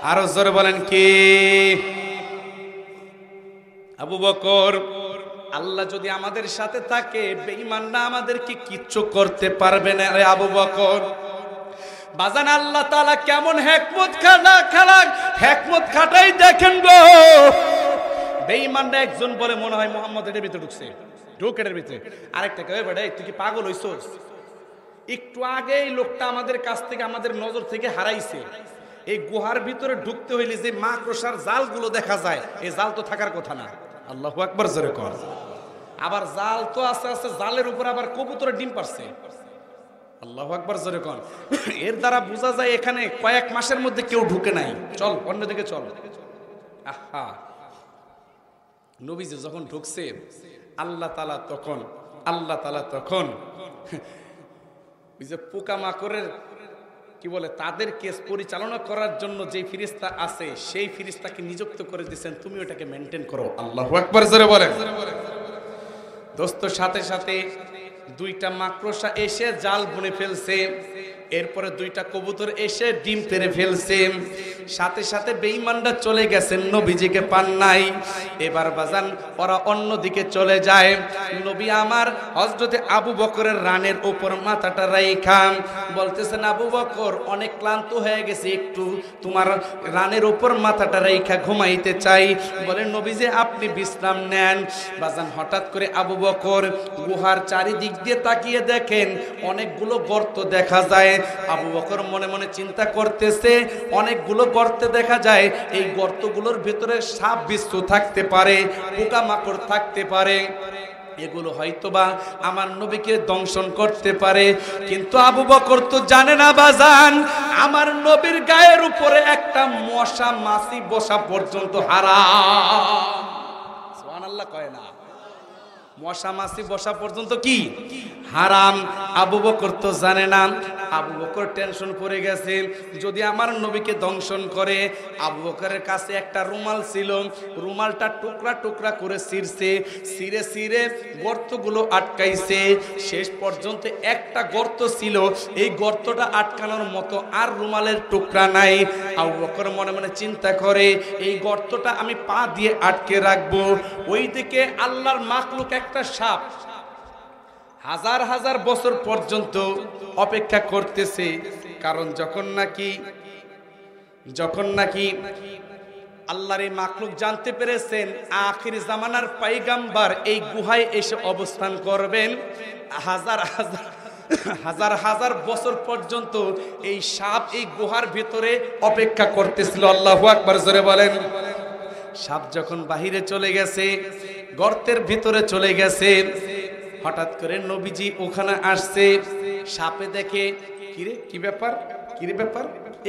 আরো জোরে বলেন, কে? আবু বকর। আল্লাহ যদি আমাদের সাথে থাকে, বেঈমানরা আমাদেরকে কিচ্ছু করতে পারবে না রে আবু বকর। বাজান আল্লাহ তাআলা কেমন হিকমত হিকমত খাটাই দেখেন গো। বেঈমানরা একজন বলে মনে হয় মুহাম্মদ এর ভিতরে ঢুকছে, ঢুকের ভিতরে। আরেকটা কয় বেটা তুই কি পাগল হইছস? একটু আগেই লোকটা আমাদের কাছ থেকে, আমাদের নজর থেকে হারাইছে। এই গুহার ভিতরে ঢুকতে হইলে যে মাকড়সার জালগুলো দেখা যায়, এই জাল তো থাকার কথা না। আল্লাহু আকবার জোরে কর। আবার জাল তো আস্তে আস্তে জালের উপর আবার কবুতরের ডিম পারছে। আল্লাহু আকবার জোরে কর। এর দ্বারা বোঝা যায় এখানে কয়েক মাসের মধ্যে কেউ ঢুকে নাই। চল অন্যদিকে চল। আহা, নবীজি যখন ঢুকছে আল্লাহ তাআলা তখন ওই যে পোকামাকড়ের কি বলে তাদের কেস পরিচালনা করার জন্য যে ফেরেশতা আছে সেই ফেরেশতাকে নিযুক্ত করে দিয়েছেন, তুমি ওটাকে মেনটেন করো। আল্লাহু আকবার জোরে বলেন। দোস্ত সাথে সাথে দুইটা মাকড়সা এসে জাল বুনে ফেলছে, এরপরে দুইটা কবুতর এসে ডিম পেড়ে ফেলছে, সাথে সাথে বেঈমানরা চলে গেছেন, নবীজিকে পান নাই। এবার বাজান ওরা অন্যদিকে চলে যায়। নবী আমার হযরতে আবু বকরের রানের উপর মাথাটা রাইখা বলতেছেন, আবু বকর অনেক ক্লান্ত হয়ে গেছে, একটু তোমার রানের উপর মাথাটা রাইখা ঘুমাইতে চাই। বলেন নবীজি আপনি বিশ্রাম নেন। বাজান হঠাৎ করে আবু বকর গুহার চারিদিক দিয়ে তাকিয়ে দেখেন অনেকগুলো গর্ত দেখা যায়। আবু বকর মনে মনে চিন্তা করতেছে, অনেকগুলো গর্তে দেখা যায়, এই গর্তগুলোর ভিতরে সাপ বিচ্ছু থাকতে পারে, পোকামাকড় থাকতে পারে, এগুলো হয়তোবা আমার নবীকে দংশন করতে পারে। কিন্তু আবু বকর তো জানে না বাজান, আমার নবীর গায়ের উপরে একটা মশা মাছি বসা পর্যন্ত হারাম। সুবহানাল্লাহ কয় না, মশা মাছি বসা পর্যন্ত কি হারাম। আবু বকর তো জানে না। আবু বকর টেনশন পড়ে গেছে, যদি আমার নবীকে দংশন করে। আবু বকরের কাছে একটা রুমাল ছিল, রুমালটা টুকরা টুকরা করে ছিঁড়ছে, ছিঁড়ে ছিঁড়ে গর্তগুলো আটকাইছে। শেষ পর্যন্ত একটা গর্ত ছিল, এই গর্তটা আটকানোর মতো আর রুমালের টুকরা নাই। আবু বকর মনে মনে চিন্তা করে, এই গর্তটা আমি পা দিয়ে আটকে রাখবো। ওইদিকে আল্লাহর মাখলুক একটা সাপ হাজার হাজার বছর পর্যন্ত অপেক্ষা করতেছে, কারণ যখন নাকি আল্লাহর এই মাখলুক জানতে পেরেছেন আখির জামানার পয়গম্বর এই গুহায় এসে অবস্থান করবেন, হাজার হাজার বছর পর্যন্ত এই সাপ এই গুহার ভিতরে অপেক্ষা করতেছিল। আল্লাহু আকবার জোরে বলেন। সাপ যখন বাহিরে চলে গেছে, গর্তের ভিতরে চলে গেছে, হঠাৎ করে নবীজি ওখানে আসছে। সাপে দেখে, কিরে কি ব্যাপার,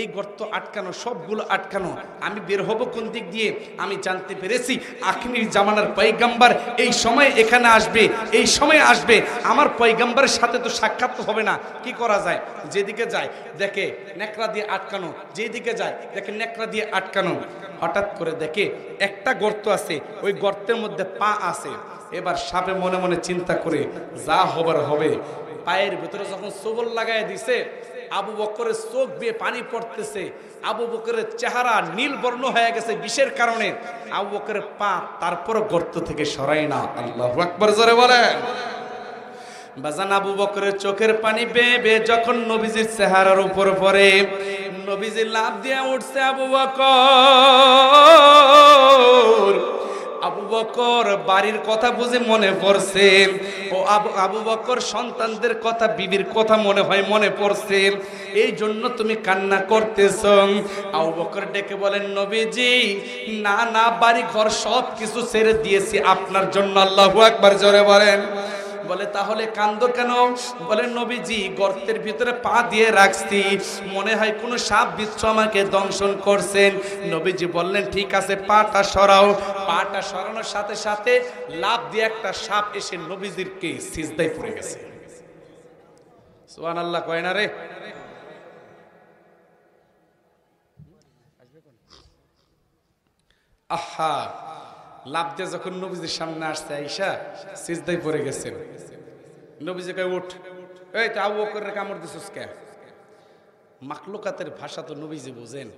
এই গর্ত আটকানো, সবগুলো আটকানো, আমি বের হব কোন দিক দিয়ে? আমি জানতে পেরেছি আখির জামানার পয়গম্বর এই সময় এখানে আসবে, এই সময় আসবে। আমার পয়গম্বরের সাথে তো সাক্ষাৎ হবে না, কি করা যায়? যেদিকে যায় দেখে নেকড়া দিয়ে আটকানো, যেদিকে যায় দেখে নেকড়া দিয়ে আটকানো। হঠাৎ করে দেখে একটা গর্ত আছে, ওই গর্তের মধ্যে পা আছে। এবার সাপে মনে মনে চিন্তা করে, যা হবার হবে। পায়ের ভিতরে যখন সবল লাগাই দিছে, আবু বকরের চোখ দিয়ে পানি পড়তেছে, আবু বকরের চেহারা নীল বর্ণ হয়ে গেছে বিষের কারণে। আবু বকরের পা তারপর গর্ত থেকে সরাই না। আল্লাহু আকবার জোরে বলেন। বাজান আবু বকরের চোখের পানি বেয়ে বেয়ে যখন নবীজির চেহারার উপর পড়ে, নবীজি লাফ দিয়ে উঠছে। আবু বকর বাড়ির কথা বুঝে মনে পড়ছে, ও আবু বকর সন্তানদের কথা, বিবির কথা মনে পড়ছে, এই জন্য তুমি কান্না করতেছ। আবু বকর ডেকে বলেন, নবীজি না, বাড়ি ঘর সব কিছু ছেড়ে দিয়েছি আপনার জন্য। আল্লাহু আকবার জোরে বলেন। বলে তাহলে কান্দো কেন? বলে নবীজি গর্তের ভিতরে পা দিয়ে রাখছি, মনে হয় কোনো সাপ বিচ্ছু আমাকে দংশন করছেন। নবীজি বললেন ঠিক আছে, পাটা সরাও। পাটা সরানোর সাথে সাথে লাফ দিয়ে একটা সাপ এসে নবীজির কে সিজদায় পড়ে গেছে। সুবহানাল্লাহ কয় না রে? আহা, লাফ দিয়ে যখন নবীজির সামনে আসছে, আয়েশা সিজদায় পড়ে গেছেন। নবীজি কয় উঠ, এই তো আবু বকরের কামড় দিছিস কে? মাখলুকাতের ভাষা তো নবীজি বুঝেন।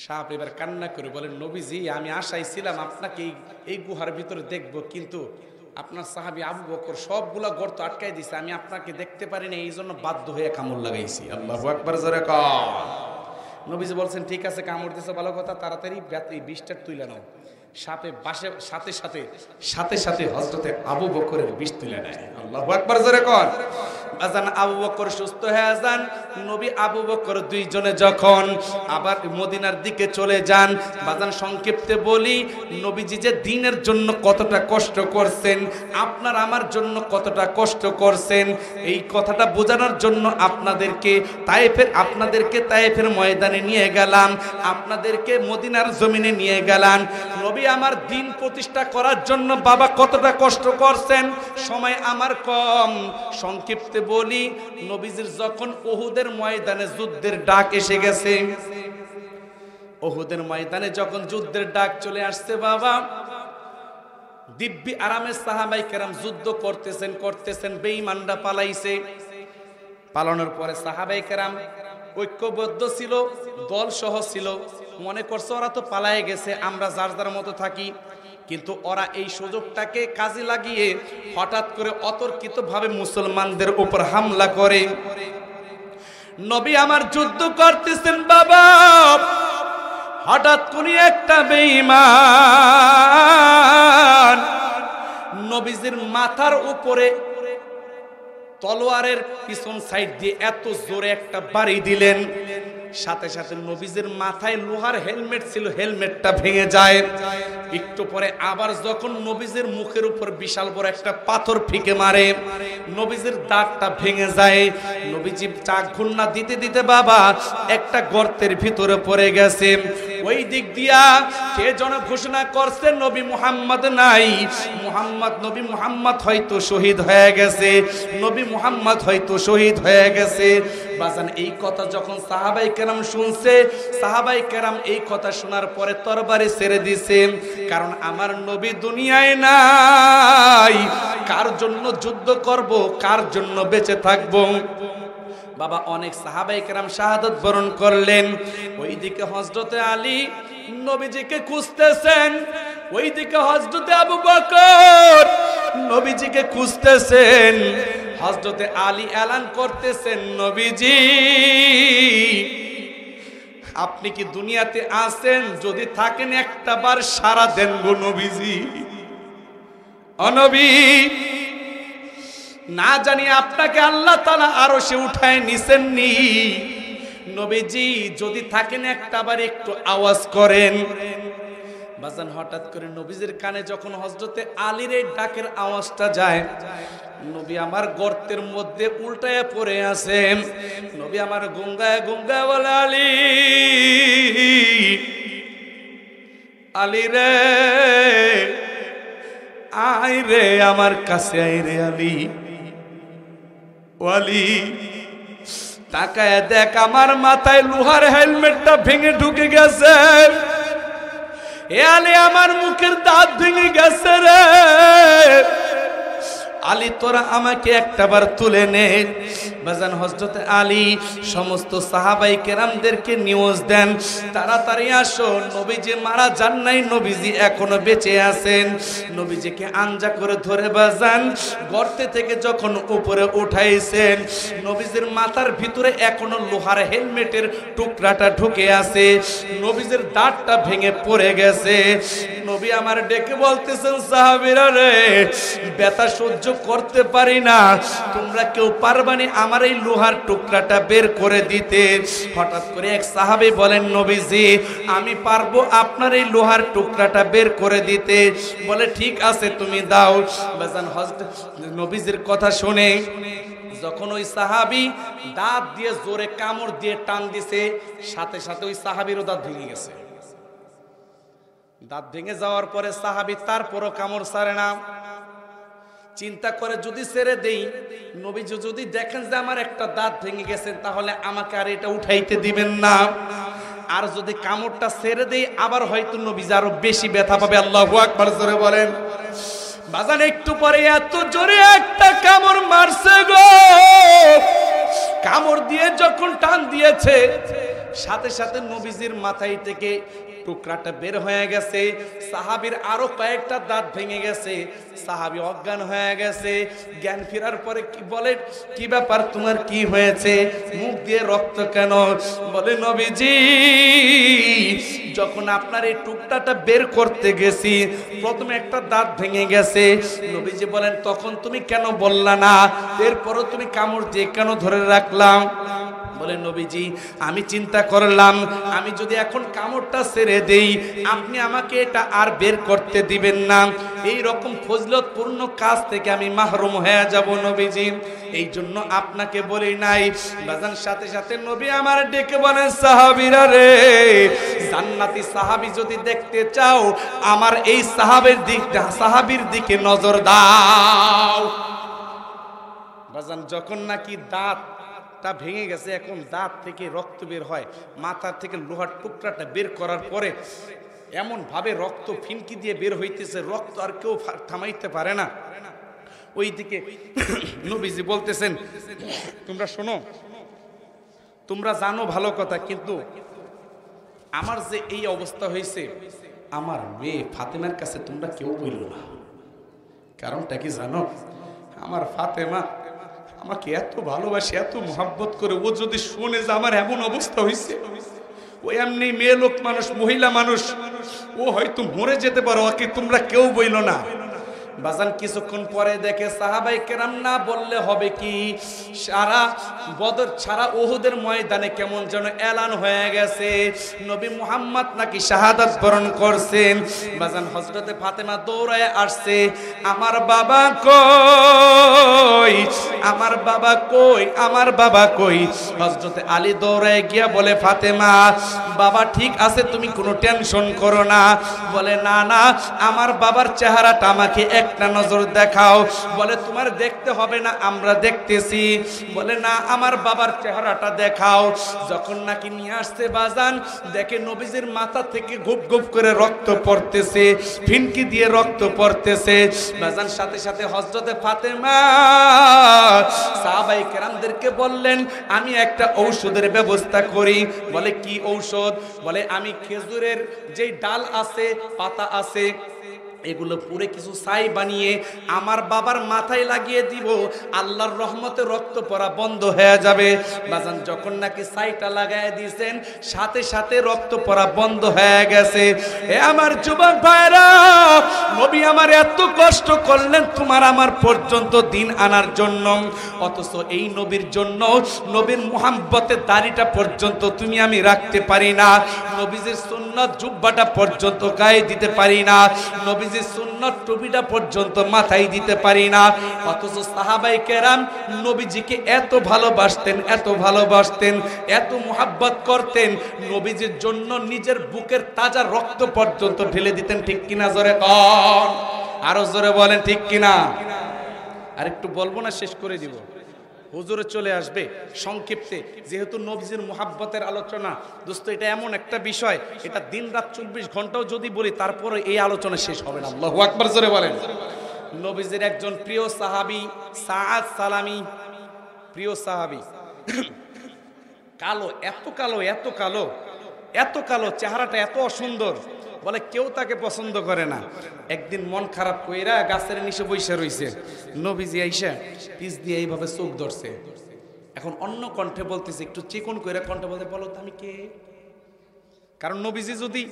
সাপ এবার কান্না করে বলেন, নবীজি আমি আশায় ছিলাম আপনাকে এই গুহার ভিতরে দেখব, কিন্তু আপনার সাহাবী আবু বকর সবগুলা গর্ত আটকাই দিছে, আমি আপনাকে দেখতে পারিনি, এই জন্য বাধ্য হয়ে কামড় লাগাইছি। আল্লাহু আকবার জোরে কর। নবীজি বলছেন ঠিক আছে, কামড় দিছে ভালো কথা, তাড়াতাড়ি বিষটা তুলে নাও। সাপে বাসে সাথে সাথে হযরতে আবু বকরের বিষ তুলে নেয়। আল্লাহু আকবার জোরে কর। আজান আবু বকর সুস্থ হয়ে যান। নবী আবু বকর দুইজনে যখন আবার মদিনার দিকে চলে যান, বাজান সংক্ষিপ্তে বলি, নবীজি যে দিনের জন্য কতটা কষ্ট করছেন, আপনার আমার জন্য কতটা কষ্ট করছেন, এই কথাটা বোঝানোর জন্য আপনাদেরকে তায়েফের ময়দানে নিয়ে গেলাম, আপনাদেরকে মদিনার জমিনে নিয়ে গেলাম। নবী আমার দিন প্রতিষ্ঠা করার জন্য বাবা কতটা কষ্ট করছেন। সময় আমার কম, সংক্ষিপ্তে বলি, নবীজির যখন উহুদের ময়দানে যুদ্ধের ডাক এসে গেছে, উহুদের ময়দানে যখন যুদ্ধের ডাক চলে আসছে বাবা, দিব্যি আরামে সাহাবায়ে কেরাম যুদ্ধ করতেছেন, বেঈমানরা পালাইছে। পালানোর পরে সাহাবায়ে কেরাম ঐক্যবদ্ধ ছিল, দল সহ ছিল, মনে করছে ওরা তো পালায়ে গেছে, আমরা যার যার মতো থাকি। কিন্তু ওরা এই সুযোগটাকে কাজে লাগিয়ে হঠাৎ করে অতর্কিতভাবে মুসলমানদের উপর হামলা করে। নবী আমার যুদ্ধ করতেছেন বাবা, হঠাৎ করে একটা বেঈমান নবীজির মাথার উপরে তলোয়ারের পিছন সাইড দিয়ে এত জোরে একটা বাড়ি দিলেন, সাথে সাথে নবীজির মাথায় লোহার হেলমেট ছিল, হেলমেটটা ভেঙে যায়। একটু পরে আবার যখন নবীজির মুখের উপর বিশাল বড় একটা পাথর ফিকে মারে, নবীজির দাঁতটা ভেঙে যায়। নবীজি চাক ঘূর্ণা দিতে দিতে বাবা একটা গর্তের ভিতরে পড়ে গেছে। ওই দিক দিয়া কে যেন ঘোষণা করছে নবী মুহাম্মদ নাই, নবী মুহাম্মদ হয়তো শহীদ হয়ে গেছে, নবী মুহাম্মদ হয়তো শহীদ হয়ে গেছে। বাজান এই কথা যখন সাহাবায়ে কেরাম শুনছে, সাহাবায়ে কেরাম এই কথা শোনার পরে তরবারি ছেড়ে দিছে, কারণ আমার নবী দুনিয়ায় নাই, কার জন্য যুদ্ধ করব, কার জন্য বেঁচে থাকব। বাবা অনেক সাহাবায়ে কেরাম শাহাদাত বরণ করলেন। ওইদিকে হযরতে আলী নবীজিকে খুঁজতেছেন, ওইদিকে হযরতে আবু বকর নবীজিকে খুঁজতেছেন। হযরতে আলী এলান করতেছেন, নবীজি আপনি কি দুনিয়াতে আছেন? যদি থাকেন একটা বার সাড়া দেন গো নবীজি। ও নবী, না জানি আপনাকে আল্লাহ তাআলা আরশে উঠায় নিছেন নি। নবীজি যদি থাকেন একটা বার একটু আওয়াজ করেন। বাজান হঠাৎ করে নবীজির কানে যখন হযরতে আলীর এই ডাকের আওয়াজটা যায়, নবী আমার গর্তের মধ্যে উল্টায় পড়ে আছে। নবী আমার গুঙ্গায় গুঙ্গায় বলে, আলী, আলী রে, আয় রে আমার কাছে, আয় রে আলী। ওয়ালি তাকায় দেখ, আমার মাথায় লোহার হেলমেটটা ভেঙে ঢুকে গেছে। এ আলী, আমার মুখের দাঁত ভেঙে গেছে রে। আলী তোরা আমাকে একটাবার তুলে নে। বাজান হযরতে আলী সমস্ত সাহাবায়ে কেরামদেরকে নিউজ দেন, তাড়াতাড়ি আসো, নবীজি মারা যান নাই, নবীজি এখনো বেঁচে আছেন। নবীজিকে আঞ্জা করে ধরে বাজান গর্তে থেকে যখন উপরে উঠাইছেন, নবীজির মাথার ভিতরে এখনো লোহার হেলমেটের টুকরাটা ঢুকে আছে, নবীজির দাঁতটা ভেঙে পড়ে গেছে। নবী আমার ডেকে বলতেছেন, সাহাবীরা রে, ব্যথা সহ্য করতে পারি না, তোমরা কেউ পারবানি আমার এই লোহার টুকরাটা বের করে দিতে? হঠাৎ করে এক সাহাবী বলেন, নবীজি আমি পারবো আপনার এই লোহার টুকরাটা বের করে দিতে। বলে ঠিক আছে তুমি দাও। বাজান হযরত নবীজির কথা শুনে যখন ওই সাহাবী দাঁত দিয়ে জোরে কামড় দিয়ে টান দিছে, সাথে সাথে ওই সাহাবীরও দাঁত ভেঙে গেছে। দাঁত ভেঙে যাওয়ার পরে সাহাবী তারপরও কামড় ছাড়ে না। চিন্তা করে যদি ছেড়ে দেই, নবীজি যদি দেখেন যে আমার একটা দাঁত ভেঙে গেছে, তাহলে আমাকে আর এটা উঠাইতে দিবেন না। আর যদি কামড়টা ছেড়ে দেই, আবার হয়তো নবীজি আরো বেশি ব্যথা পাবে। আল্লাহু আকবার জোরে বলেন। বাজান একটু পরে এত জোরে একটা কামড় মারছে গো, কামড় দিয়ে যখন টান দিয়েছে, সাথে সাথে নবীজির মাথায় থেকে টুকরাটা বের হয়ে গেছে। সাহাবীর আরো কয়েকটা দাঁত ভেঙে গেছে, সাহাবী অজ্ঞান হয়ে গেছে। জ্ঞান ফেরার পরে কি বলে, কি ব্যাপার, তোমার কি হয়েছে, মুখ দিয়ে রক্ত কেন? বলে নবীজি যখন আপনার এই টুকরাটা বের করতে গেছি, প্রথমে একটা দাঁত ভেঙে গেছে। নবীজি বলেন, তখন তুমি কেন বললা না? এরপরও তুমি কামড় দিয়ে কেন ধরে রাখলাম? বলে নবীজি আমি চিন্তা করলাম, আমি যদি এখন কামড়টা ছেড়ে দেই, আপনি আমাকে এটা আর বের করতে দিবেন না, এই রকম ফজিলতপূর্ণ কাজ থেকে আমি মাহরুম হয়ে যাব নবীজি, এই জন্য আপনাকে বলি নাই। বাজান সাথে সাথে নবী আমার ডেকে বলেন, সাহাবীরা রে, জান্নাতি সাহাবী যদি দেখতে চাও, আমার এই সাহাবীর দিকে নজর দাও। বাজান যখন নাকি দাঁতটা ভেঙে গেছে, এখন দাঁত থেকে রক্ত বের হয়, মাথা থেকে লোহার টুকরাটা বের করার পরে এমন ভাবে রক্ত ফিনকি দিয়ে বের হইতেছে, রক্ত আর কেউ থামাইতে পারে না। ওইদিকে নবীজি বলতেছেন, তোমরা শোনো, তোমরা জানো ভালো কথা, কিন্তু আমার যে এই অবস্থা হয়েছে, আমার মেয়ে ফাতেমার কাছে তোমরা কেউ বলল না। কারণটা কি জানো? আমার ফাতেমা আমাকে এত ভালোবাসে, এত মোহাব্বত করে, ও যদি শুনে যে আমার এমন অবস্থা হয়েছে, ও এমনি মেয়ে লোক মানুষ, মহিলা মানুষ, ও হয়তো মরে যেতে পারো, ওকে তোমরা কেউ বইল না। বাজান কিছুক্ষণ পরে দেখে সাহাবায়ে কেরাম না বললে হবে কি, সারা বদর ছাড়া উহুদের ময়দানে কেমন যেন এলান হয়ে গেছে, নবী মুহাম্মদ নাকি শাহাদাত বরণ করছেন। বাজান হযরতে ফাতেমা দৌড়ায় আসছে, আমার বাবা কই, আমার বাবা কই, আমার বাবা কই। হযরতে আলী দৌড়ায় গিয়া বলে, ফাতেমা বাবা ঠিক আছে, তুমি কোনো টেনশন করো না। বলে না না, আমার বাবার চেহারাটা আমাকে একটা নজর দেখাও। বলে তোমার দেখতে হবে না, আমরা দেখতেছি। বলে না, আমার বাবার চেহারাটা দেখাও। যখন নাকি নিয়ে আসছে বাজান, দেখে নবীজির মাথা থেকে গুপ গুপ করে রক্ত পড়তেছে, ফিনকি দিয়ে রক্ত পড়তেছে। বাজান সাথে সাথে হযরতে ফাতেমা সাহাবায়ে কেরামদেরকে বললেন, আমি একটা ঔষধের ব্যবস্থা করি। বলে কি ঔষধ? বলে আমি খেজুরের যেই ডাল আছে, পাতা আছে, এগুলো পুরে কিছু ছাই বানিয়ে আমার বাবার মাথায় লাগিয়ে দিব, আল্লাহর রহমতে রক্ত পড়া বন্ধ হয়ে যাবে। বাজান যখন নাকি ছাইটা লাগায় দিয়েছেন, সাথে সাথে রক্ত পড়া বন্ধ হয়ে গেছে। এ আমার যুবক ভাইরা, নবী আমার এত কষ্ট করলেন তোমার আমার পর্যন্ত দিন আনার জন্য, অথচ এই নবীর জন্য, নবীর মুহাব্বতের দাড়িটা পর্যন্ত তুমি আমি রাখতে পারি না, নবীজির সুন্নাত জুব্বাটা পর্যন্ত গায়ে দিতে পারি না, নবীজির সুন্নাত টুপিটা পর্যন্ত মাথায় দিতে পারি না। অথচ সাহাবায়ে কেরাম নবীজিকে এত ভালোবাসতেন, এত ভালোবাসতেন, এত মুহাব্বত করতেন, নবীজির জন্য নিজের বুকের তাজা রক্ত পর্যন্ত ঢেলে দিতেন। ঠিক কিনা? জোরে কন, আরো জোরে বলেন ঠিক কিনা। আর একটু বলবো না, শেষ করে দিব, হুজুরে চলে আসবে। সংক্ষিপ্তে, যেহেতু নবীজির মুহাব্বতের আলোচনা, দোস্ত এটা এমন একটা বিষয়, এটা দিন রাত 24 ঘন্টাও যদি বলি তারপরে এই আলোচনা শেষ হবে না। আল্লাহু আকবার, জোরে বলেন। নবীজির একজন প্রিয় সাহাবী সাআদ সালামী, প্রিয় সাহাবী, কালো, এত কালো, এত কালো, এত কালো, চেহারাটা এত সুন্দর, বলে কেউ তাকে পছন্দ করে না। একদিন মন খারাপ কইরা গাছের নিচে বইসা রইছে, নবীজি আইসা পিছ দিয়ে এইভাবে চোখ ধরছে। এখন অন্য কণ্ঠে বলতেছে, একটু চিকন কইরা কণ্ঠে বলতে, বলো তো আমি কে? কারণ নবীজি যদি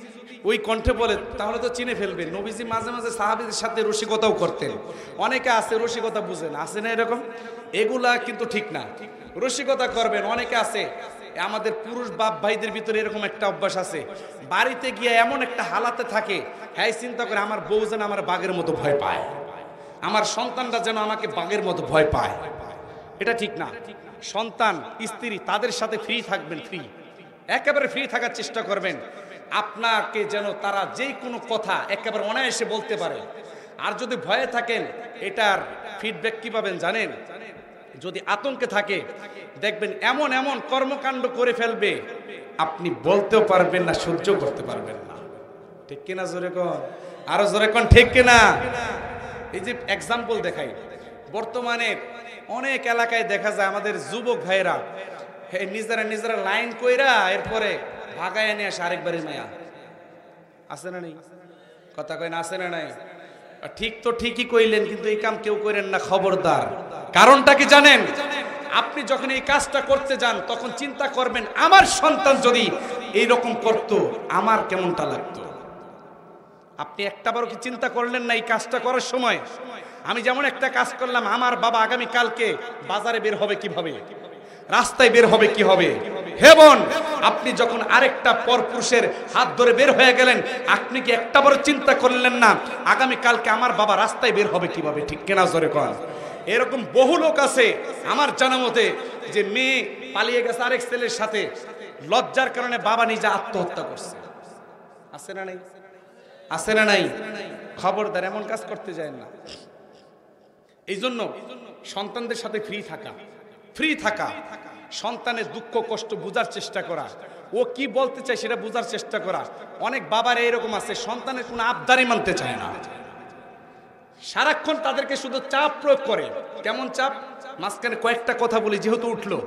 ওই কণ্ঠে বলে তাহলে তো চিনে ফেলবে। নবীজি মাঝে মাঝে সাহাবীদের সাথে রসিকতাও করতেন। অনেকে আছে রসিকতা বুঝে না, আছে না এরকম? এগুলা কিন্তু ঠিক না। রসিকতা করবেন, অনেকে আছে, আমাদের পুরুষ বাপ ভাইদের ভিতরে এরকম একটা অভ্যাস আছে, বাড়িতে গিয়ে এমন একটা হালাতে থাকে, হ্যাঁ চিন্তা করে আমার বউ যেন আমার বাঘের মতো ভয় পায়, আমার সন্তানরা যেন আমাকে বাঘের মতো ভয় পায়। এটা ঠিক না। সন্তান, স্ত্রী, তাদের সাথে ফ্রি থাকবেন, ফ্রি, একেবারে ফ্রি থাকার চেষ্টা করবেন। আপনাকে যেন তারা যে কোনো কথা একেবারে অনায়াসে বলতে পারে। আর যদি ভয়ে থাকেন, এটার ফিডব্যাক কি পাবেন জানেন? যদি আতঙ্কে থাকে, দেখবেন এমন এমন কর্মকাণ্ড করে ফেলবে, আপনি বলতেও পারবেন না, সহ্য করতে পারবেন না। ঠিক কিনা? জোরে কোন, আরো জোরে কোন, ঠিক কিনা? এই যে এক্সাম্পল দেখাই, বর্তমানে অনেক এলাকায় দেখা যায় আমাদের যুবক ভাইরা নিজেরা নিজেরা লাইন কইরা এরপরে ভাগায় নিয়ে আসে আরেকবারের মায়া। আছে না নেই? কথা কয় না, আছে না নাই? ঠিক তো ঠিকই কইলেন, কিন্তু এই কাম কেউ করেন না, খবরদার। কারণটা কি জানেন? আপনি যখন এই কাজটা করতে যান, তখন চিন্তা করবেন, আমার সন্তান যদি এইরকম করতো আমার কেমনটা লাগতো। আপনি একটাবারও কি চিন্তা করলেন না এই কাজটা করার সময়, আমি যেমন একটা কাজ করলাম, আমার বাবা আগামী কালকে বাজারে বের হবে কিভাবে, রাস্তায় বের হবে কি হবে? হে বোন, আপনি যখন আরেকটা পরপুরুষের হাত ধরে বের হয়ে গেলেন, আপনি কি একটাবারও চিন্তা করলেন না আগামী কালকে আমার বাবা রাস্তায় বের হবে কিভাবে? ঠিক কিনা? জোরে কোন। এরকম বহু লোক আছে আমার জানা মতে, যে মেয়ে পালিয়ে গেছে আরেক ছেলের সাথে, লজ্জার কারণে বাবা নিজে আত্মহত্যা করছে। আছে না নাই? আছে না নাই? খবরদার, এমন কাজ করতে যায় না। এই জন্য সন্তানদের সাথে ফ্রি থাকা, সন্তানের দুঃখ কষ্ট বোঝার চেষ্টা করা, ও কি বলতে চায় সেটা বোঝার চেষ্টা করা। অনেক বাবার এরকম আছে, সন্তানের কোনো আবদারই মানতে চায় না, সারাক্ষণ তাদেরকে শুধু চাপ প্রয়োগ করে। কেমন চাপ? মাঝখানে কয়েকটা কথা বলি যেহেতু উঠলো,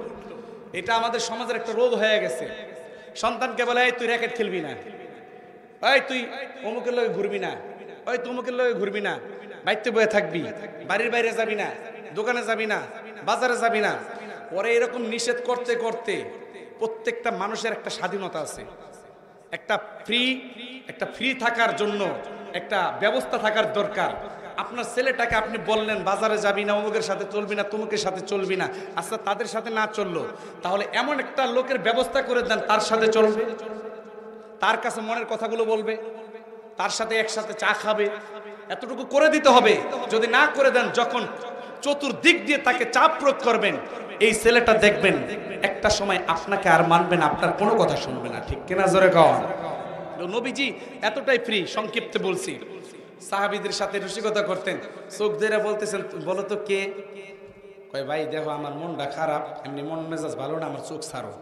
এটা আমাদের সমাজের একটা রোগ হয়ে গেছে। সন্তানকে বলে, এই তুই র্যাকেট খেলবি না, এই তুই অমুকের লগে ঘুরবি না, ওই তুমুকের লগে ঘুরবি না, বাইতে বয়ে থাকবি, বাড়ির বাইরে যাবি না, দোকানে যাবি না, বাজারে যাবি না। পরে এরকম নিষেধ করতে করতে প্রত্যেকটা মানুষের একটা স্বাধীনতা আছে, একটা ফ্রি থাকার জন্য একটা ব্যবস্থা থাকার দরকার। আপনার ছেলেটাকে আপনি বললেন বাজারে যাবি না, অমুকের সাথে চলবি না, তুমুকের সাথে চলবি না, আচ্ছা তাদের সাথে না চললো, তাহলে এমন একটা লোকের ব্যবস্থা করে দেন তার সাথে চলবে, তার কাছে মনের কথাগুলো বলবে, তার সাথে একসাথে চা খাবে, এতটুকু করে দিতে হবে। যদি না করে দেন, যখন চতুর্দিক দিয়ে তাকে চাপ প্রয়োগ করবেন, এই ছেলেটা দেখবেন একটা সময় আপনাকে আর মানবে না, আপনার কোনো কথা শুনবে না। ঠিক কিনা জোরে কন? নবীজি এতটাই ফ্রি, সংক্ষিপ্তে বলছি। সাহাবীদের সাথে রসিকতা করতেন, চোখ ধরে বলতেছেন, বলো তো কে? কয় ভাই দেখো আমার মনটা খারাপ, এমনি মন মেজাজ ভালো না, আমার চোখ ছাড়ো।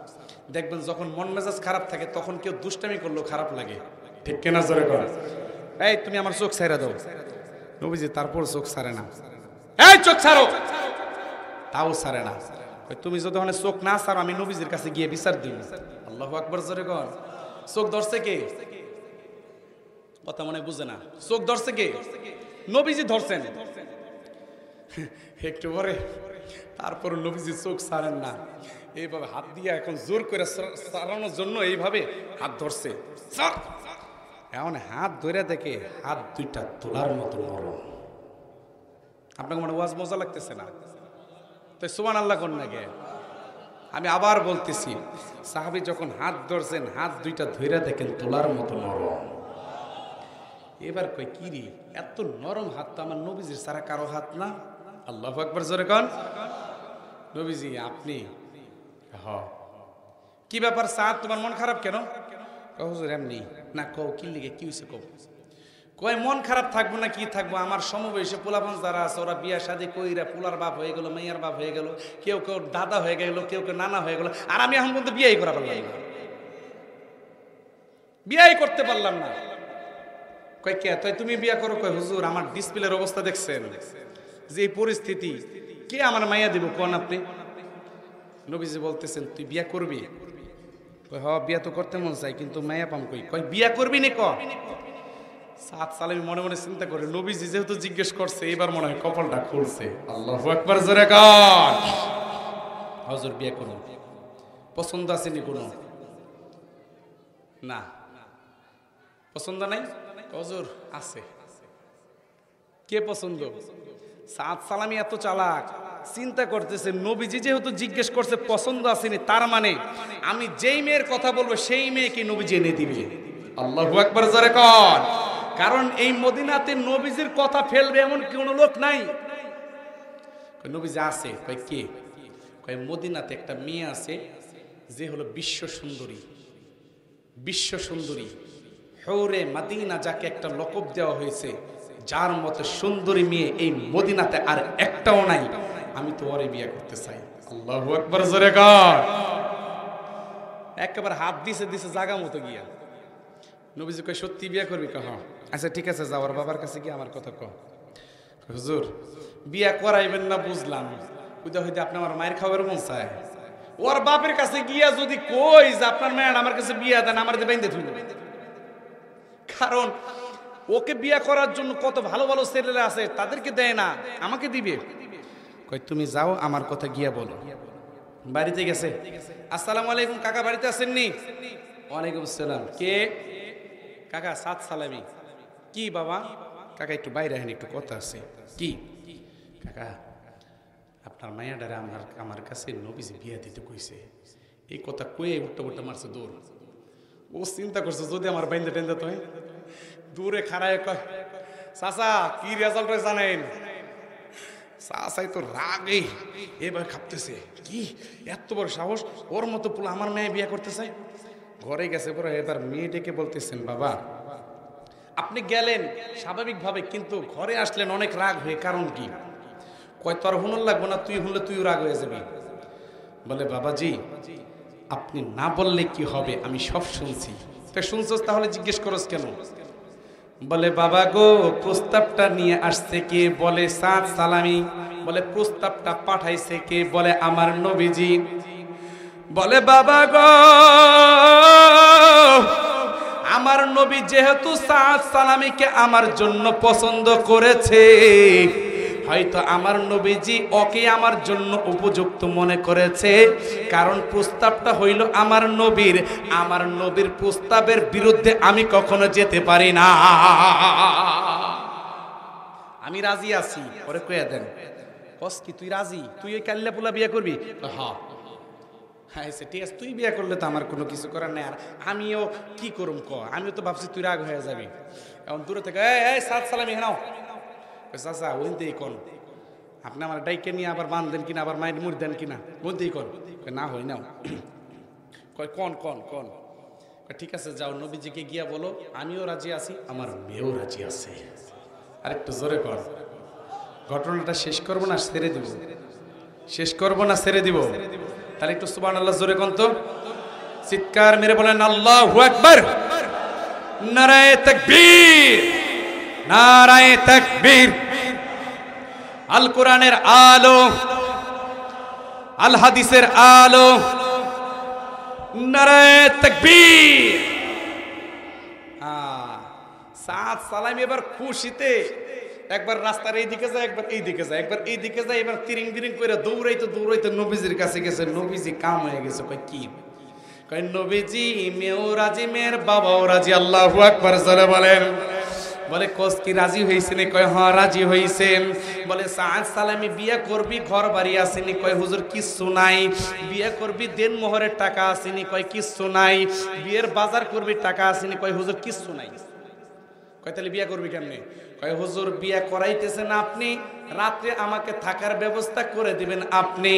দেখবেন যখন মন মেজাজ খারাপ থাকে তখন কেউ দুষ্টামি করলেও খারাপ লাগে। ঠিক কিনা জোরে কর? এই তুমি আমার চোখ ছাইরা দাও। নবীজি তারপর চোখ ছাড়ে না, এই চোখ ছাড়ো, তাও ছাড়ে না। তুমি যদি ওখানে চোখ না ছাড়ো, আমি নবীজির কাছে গিয়ে বিচার দিই। আল্লাহু আকবার জোরে কর। চোখ ধরছে কে? কথা মনে বুঝে না। চোখ ধরছে কে? নবীজি ধরছেন। একটু পরে তারপর নবীজি চোখ ছাড়েন না, এইভাবে হাত দিয়ে এখন জোর করে ছাড়ানোর জন্য এইভাবে হাত ধরছে। এমন হাত ধরে দেখে হাত দুইটা তোলার মতো নরম। আপনাকে মনে ওয়াজ মজা লাগতেছে না? তো সুবহানাল্লাহ কোন নাকি? আমি আবার বলতেছি, সাহাবী যখন হাত ধরছেন, হাত দুইটা ধইরা দেখেন তোলার মতো নরম। এবার কই কি রে, এত নরম হাত তো আমার নবীজির সারা কারো হাত না। আল্লাহু আকবার জোরে কোন। নবীজি আপনি কি ব্যাপার সাদ, তোমার মন খারাপ কেন? হুজুর এমনি। না কও কি লিগে, কি হইছে কও। কয় মন খারাপ থাকবো না কি থাকবো, আমার সমবয়সী পোলাপান যারা আছে ওরা বিয়া শাদী কইরা পোলার বাপ হয়ে গেল, মেয়ের বাপ হয়ে গেল, কেউ কেউ দাদা হয়ে গেল, কেউ কেউ নানা হয়ে গেল, আর আমি এখন পর্যন্ত বিয়েই করা পারলাম না, বিয়েই করতে পারলাম না। কয় কে? তাই তুমি বিয়া করো? কয় হুজুর আমার ডিসপ্লের অবস্থা দেখছেন, যে পরিস্থিতি, কে আমার মাইয়া দিব কোন আপনি? নবীজি বলতেছেন তুই বিয়া করবি? কয় হ বিয়া তো করতে মন চাই, কিন্তু মাইয়া পাম কই? কয় বিয়া করবি নি? সাত সালে মনে মনে চিন্তা করে, নবীজি যেহেতু জিজ্ঞেস করছে, এবার মনে হয় কপালটা খুলছে। আল্লাহু আকবার জোরে কর। হুজুর বিয়া করুন, পছন্দ আছে নি কোনো? না পছন্দ নাই। হুজুর আছে। কে পছন্দ? সাত সালামি এত চালাক, চিন্তা করতেছে নবীজি যেহেতু জিজ্ঞেস করছে পছন্দ আসেনি, তার মানে আমি যেই মেয়ের কথা বলবো সেই মেয়েকে নবীজি এনে দিবে। আল্লাহু আকবার জোরে কর। কারণ এই মদিনাতে নবীজির কথা ফেলবে এমন কোন লোক নাই। নবীজি আছে। কয় কে? কয় মদিনাতে একটা মেয়ে আছে যে হলো বিশ্ব সুন্দরী, বিশ্ব সুন্দরী হৌরে মদিনা, যাকে একটা লকব দেওয়া হয়েছে, যার মতো সুন্দরী মেয়ে এই মদিনাতে আর একটাও নাই, আমি তো ওরে বিয়ে করতে চাই। আল্লাহু আকবার জোরে কর। একেবারে হাত দিছে জায়গা মতো গিয়া। নবীজি কয় সত্যি বিয়ে করবি? কহ আচ্ছা ঠিক আছে, যাওয়ার বাবার কাছে গিয়ে আমার কথা কহ। হুজুর বিয়া করাইবেন না বুঝলাম, বুঝা হইতে আপনি আমার মায়ের খাবার মন চায়। ওর বাপের কাছে গিয়া যদি কই যে আপনার মেয়ে আমার কাছে বিয়া দেন, আমার বাইন্দে থুইল। কারণ ওকে বিয়া করার জন্য কত ভালো ভালো ছেলেরা আছে, তাদেরকে দেয় না, আমাকে দিবে। কই তুমি যাও, আমার কথা গিয়া বলো। বাড়িতে গেছে। আসসালামু আলাইকুম কাকা, বাড়িতে আসেননি? ওয়ালাইকুম আসসালাম। কে? কাকা সাত সালামি। কি বাবা? কাকা একটু বাইরে আহেন, একটু কথা আছে। কি? কাকা আপনার মায়াডারে আমার কাছে নবীজি বিয়া দিতে কইছে। এই কথা কয়ে উঠতে উঠতে মারছে দৌড়। ও চিন্তা করছে যদি আমার বাইন্দা টেন্দা তো দূরে খাড়ায় কয় চাচা কি রেজাল্ট হয় জানেন? চাচাই তো রাগে এবার খাপতেছে, কি এত বড় সাহস, ওর মতো পোলা আমার মেয়ে বিয়ে করতে চাই। ঘরে গেছে পরে এবার মেয়ে ডেকে বলতেছেন, বাবা আপনি গেলেন স্বাভাবিকভাবে, কিন্তু ঘরে আসলেন অনেক রাগ হয়ে, কারণ কি? কয় তোর হুনর লাগবো না, তুই হুনলে তুইও রাগ হয়ে যাবি। বলে বাবাজি আপনি না বললে কি হবে, আমি সব শুনছি। তা শুনছস তাহলে জিজ্ঞেস করস কেন? বলে বাবা গো প্রস্তাবটা নিয়ে আসছে কে? বলে সাদ সালামি। বলে প্রস্তাবটা পাঠাইছে কে? বলে আমার নবীজি। বলে বাবা গো আমার নবী যেহেতু সাদ সালামিকে আমার জন্য পছন্দ করেছে, হয়তো আমার নবীজি ওকে আমার জন্য উপযুক্ত মনে করেছে, কারণ প্রস্তাবটা হইল আমার নবীর। আমার নবীর প্রস্তাবের বিরুদ্ধে আমি কখনো যেতে পারি না। আমি রাজি আছি। পরে কইয়া দেন কস কি তুই রাজি? তুই এই কাল্লা পোলা বিয়ে করবি? হ্যাঁ হ্যাঁ ঠিক আছে, তুই বিয়ে করলে তো আমার কোনো কিছু করার নেই। আর আমিও কি করুম ক, আমিও তো ভাবছি তুই রাগ হয়ে যাবি। এখন দূরে থেকে এই সাদ সালামি হেনাও। চাচা ওইতেই কোন আপনি আমার ডাইকে নিয়ে আবার বান দেন কিনা, আবার মাইন্ড মুড় দেন কিনা, ওইতেই কোন না হই না। কয় কোন কোন কোন? ঠিক আছে যাও নবীজিকে গিয়া বলো আমিও রাজি আছি, আমার মেয়েও রাজি আছে। আর একটু জোরে কর। ঘটনাটা শেষ করবো না ছেড়ে দিব? শেষ করবো না ছেড়ে দিব? তাহলে একটু সুবহানাল্লাহ জোরে কোন তো, চিৎকার মেরে বলেন আল্লাহু আকবার। নারায়ে তাকবীর, নারায়ে তাকবীর। আল কোরআনের আলো, আল হাদিসের আলো, নারায়ে তাকবীর। সাদ সালামি এবার খুশিতে একবার রাস্তার এইদিকে যায়, একবার এইদিকে যায়, একবার এইদিকে যায়, এবার তিরিং তিরিং করে দৌড়াইতে দৌড়াইতে নবীজির কাছে গেছে। নবীজি কাম হয়ে গেছে। কয় কি? কয় নবীজি মেয়েও রাজি, মেয়ের বাবাও রাজি। আল্লাহু আকবার জোরে বলেন। বলে কোস কি রাজি হইছেন? কয় হ্যাঁ রাজি হইছেন। বলে সাদ সালামি বিয়ে করবি, ঘর বাড়ি আসেনি? কয় হুজুর কিচ্ছু নাই। বিয়ে করবি, দেন মোহরের টাকা আসেনি? কয় কিচ্ছু নাই। বিয়ের বাজার করবি, টাকা আসেনি? কয় হুজুর কিচ্ছু নাই। কয় তাহলে বিয়ে করবি কেমনে? কয় হুজুর বিয়ে করাইতেছেন আপনি, রাতে আমাকে থাকার ব্যবস্থা করে দিবেন আপনি,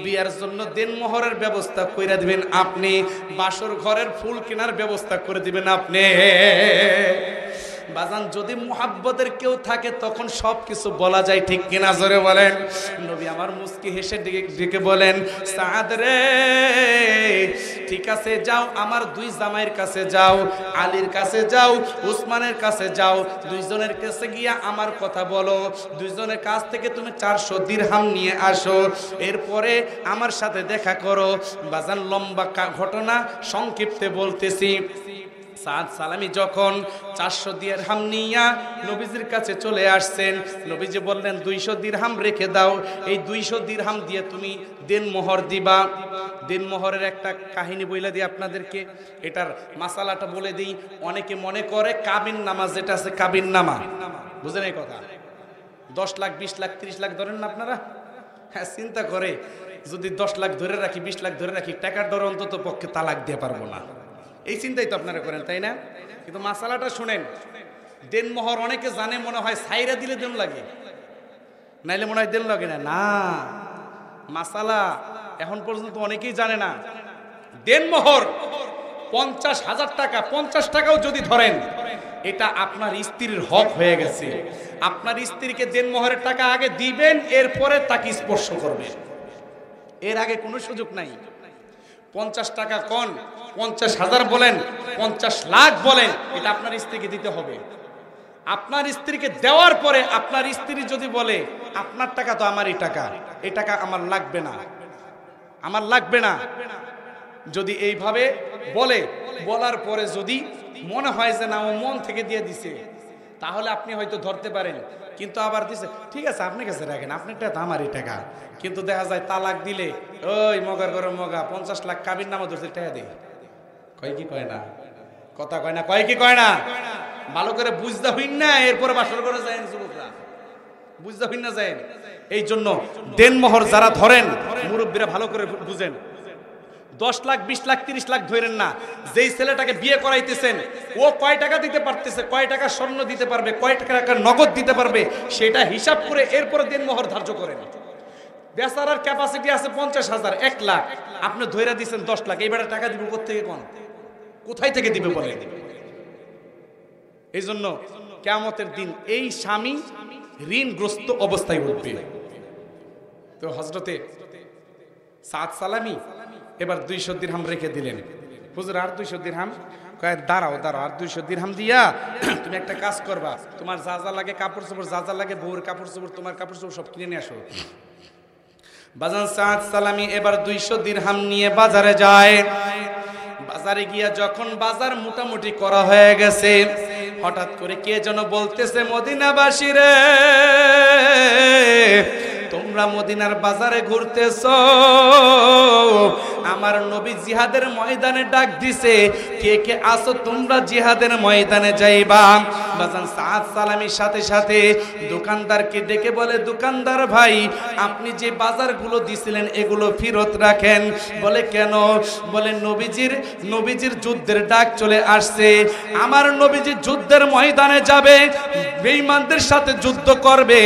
বিয়ার জন্য দেন মোহরের ব্যবস্থা করে দিবেন আপনি, বাসর ঘরের ফুল কেনার ব্যবস্থা করে দিবেন আপনি। বাজান যদি মুহাব্বতের কেউ থাকে তখন সব কিছু বলা যায়, ঠিক কিনা জোরে বলেন। নবী আমার মুস্কি হেসে ডেকে বলেন সাদ রে ঠিক আছে যাও, আমার দুই জামাইয়ের কাছে যাও, আলীর কাছে যাও, উসমানের কাছে যাও, দুইজনের কাছে গিয়া আমার কথা বলো, দুইজনের কাছ থেকে তুমি 400 দিরহাম নিয়ে আসো, এরপরে আমার সাথে দেখা করো। বাজান লম্বা ঘটনা সংক্ষিপ্তে বলতেছি। সাদ সালামি যখন 400 দিরহাম নিয়া নবীজির কাছে চলে আসছেন, নবীজি বললেন 200 দিরহাম রেখে দাও, এই 200 দিরহাম দিয়ে তুমি দেন মোহর দিবা। দেন মোহরের একটা কাহিনী বইলা দিই আপনাদেরকে, এটার মাসালাটা বলে দিই। অনেকে মনে করে কাবিন নামা যেটা আছে, কাবিন নামা বুঝেন এই কথা, 10 লাখ 20 লাখ 30 লাখ ধরেন না আপনারা, হ্যাঁ চিন্তা করে যদি 10 লাখ ধরে রাখি 20 লাখ ধরে রাখি, টাকার ডর অন্তত পক্ষে তালাক দিয়ে পারবো না, এই চিন্তাই তো আপনারা করেন তাই না? কিন্তু মাসালাটা শুনেন, দেন মোহর অনেকে জানে মনে হয় সাইরা দিলে দেন লাগে, নাইলে মনে হয় দেন লাগে না। না, মাসালা এখন পর্যন্ত অনেকেই জানে না। দেন মোহর 50,000 টাকা, 50 টাকাও যদি ধরেন, এটা আপনার স্ত্রীর হক হয়ে গেছে। আপনার স্ত্রীকে দেন মোহরের টাকা আগে দিবেন, এরপরে তাকে স্পর্শ করবেন, এর আগে কোনো সুযোগ নাই। 50 টাকা কোন 50,000 বলেন 50 লাখ বলেন, এটা আপনার স্ত্রীকে দিতে হবে। আপনার স্ত্রীকে দেওয়ার পরে আপনার স্ত্রী যদি বলে আপনার টাকা তো আমারই টাকা, এই টাকা আমার লাগবে না, আমার লাগবে না, যদি এইভাবে বলে, বলার পরে যদি মনে হয় যে না ও মন থেকে দিয়ে দিছে, তাহলে আপনি হয়তো ধরতে পারেন। কিন্তু আবার দিছে ঠিক আছে আপনি কাছে রাখেন, আপনার টাকা তো আমারই টাকা, কিন্তু দেখা যায় তালাক দিলে ওই মগার ঘরে মগা 50 লাখ কাবির নামে ধরছে টাকা দেয়, কয় কি কয় না, কথা কয় না, কয় কি কয় না, ভালো করে বুঝতে হইন না, এরপরে বাসর করে যায় যুবকরা, বুঝতে হইন না যায়। এই জন্য দেনমোহর যারা ধরেন মুরব্বীরা ভালো করে বুঝেন, 10 লাখ 20 লাখ 30 লাখ ধরেন না, যেই ছেলেটাকে বিয়ে করাইতেছেন ও কয় টাকা দিতে পারতেছে, কয় টাকা স্বর্ণ দিতে পারবে, কয় টাকা নগদ দিতে পারবে, সেটা হিসাব করে এরপরে দেনমোহর ধার্য করেন। বেচারার ক্যাপাসিটি আছে 50,000 1 লাখ, আপনি ধইরা দিচ্ছেন 10 লাখ, এইবারে টাকা দিব কোত্থেকে, কোথায় থেকে দিবে বলে। এই জন্য কিয়ামতের দিন এই স্বামী ঋণগ্রস্ত অবস্থায় উঠবে। তো হযরতে সাদ সালামি এবার 200 দিরহাম রেখে দিলেন। হুজুর আর 200 দিরহাম? কয় দাঁড়াও আর 200 দিরহাম দিয়া তুমি একটা কাজ করবা, তোমার যা যা লাগে কাপড় চোপড়, যা যা লাগে বউর কাপড় চোপড়, তোমার কাপড় চোপড় সব কিনে নিয়ে আসো। বাজান সাদ সালামি এবার 200 দিরহাম নিয়ে বাজারে যায়। বাজারে গিয়া যখন বাজার মোটামুটি করা হয়ে গেছে, হঠাৎ করে কে যেন বলতেছে, মদিনাবাসী রে, তোমরা মদিনার বাজারে ঘুরতেছো, আমার নবী জিহাদের ময়দানে ডাক দিছে, কে কে আসো তোমরা জিহাদের ময়দানে যাইবা। বাজান সাদ সালামির সাথে সাথে দোকানদারকে ডেকে বলে, দোকানদার ভাই, আপনি যে বাজারগুলো দিছিলেন এগুলো ফেরত রাখেন। বলে কেন? বলে নবীজির যুদ্ধের ডাক চলে আসছে, আমার নবীজি যুদ্ধের ময়দানে যাবে, বেঈমানদের সাথে যুদ্ধ করবে,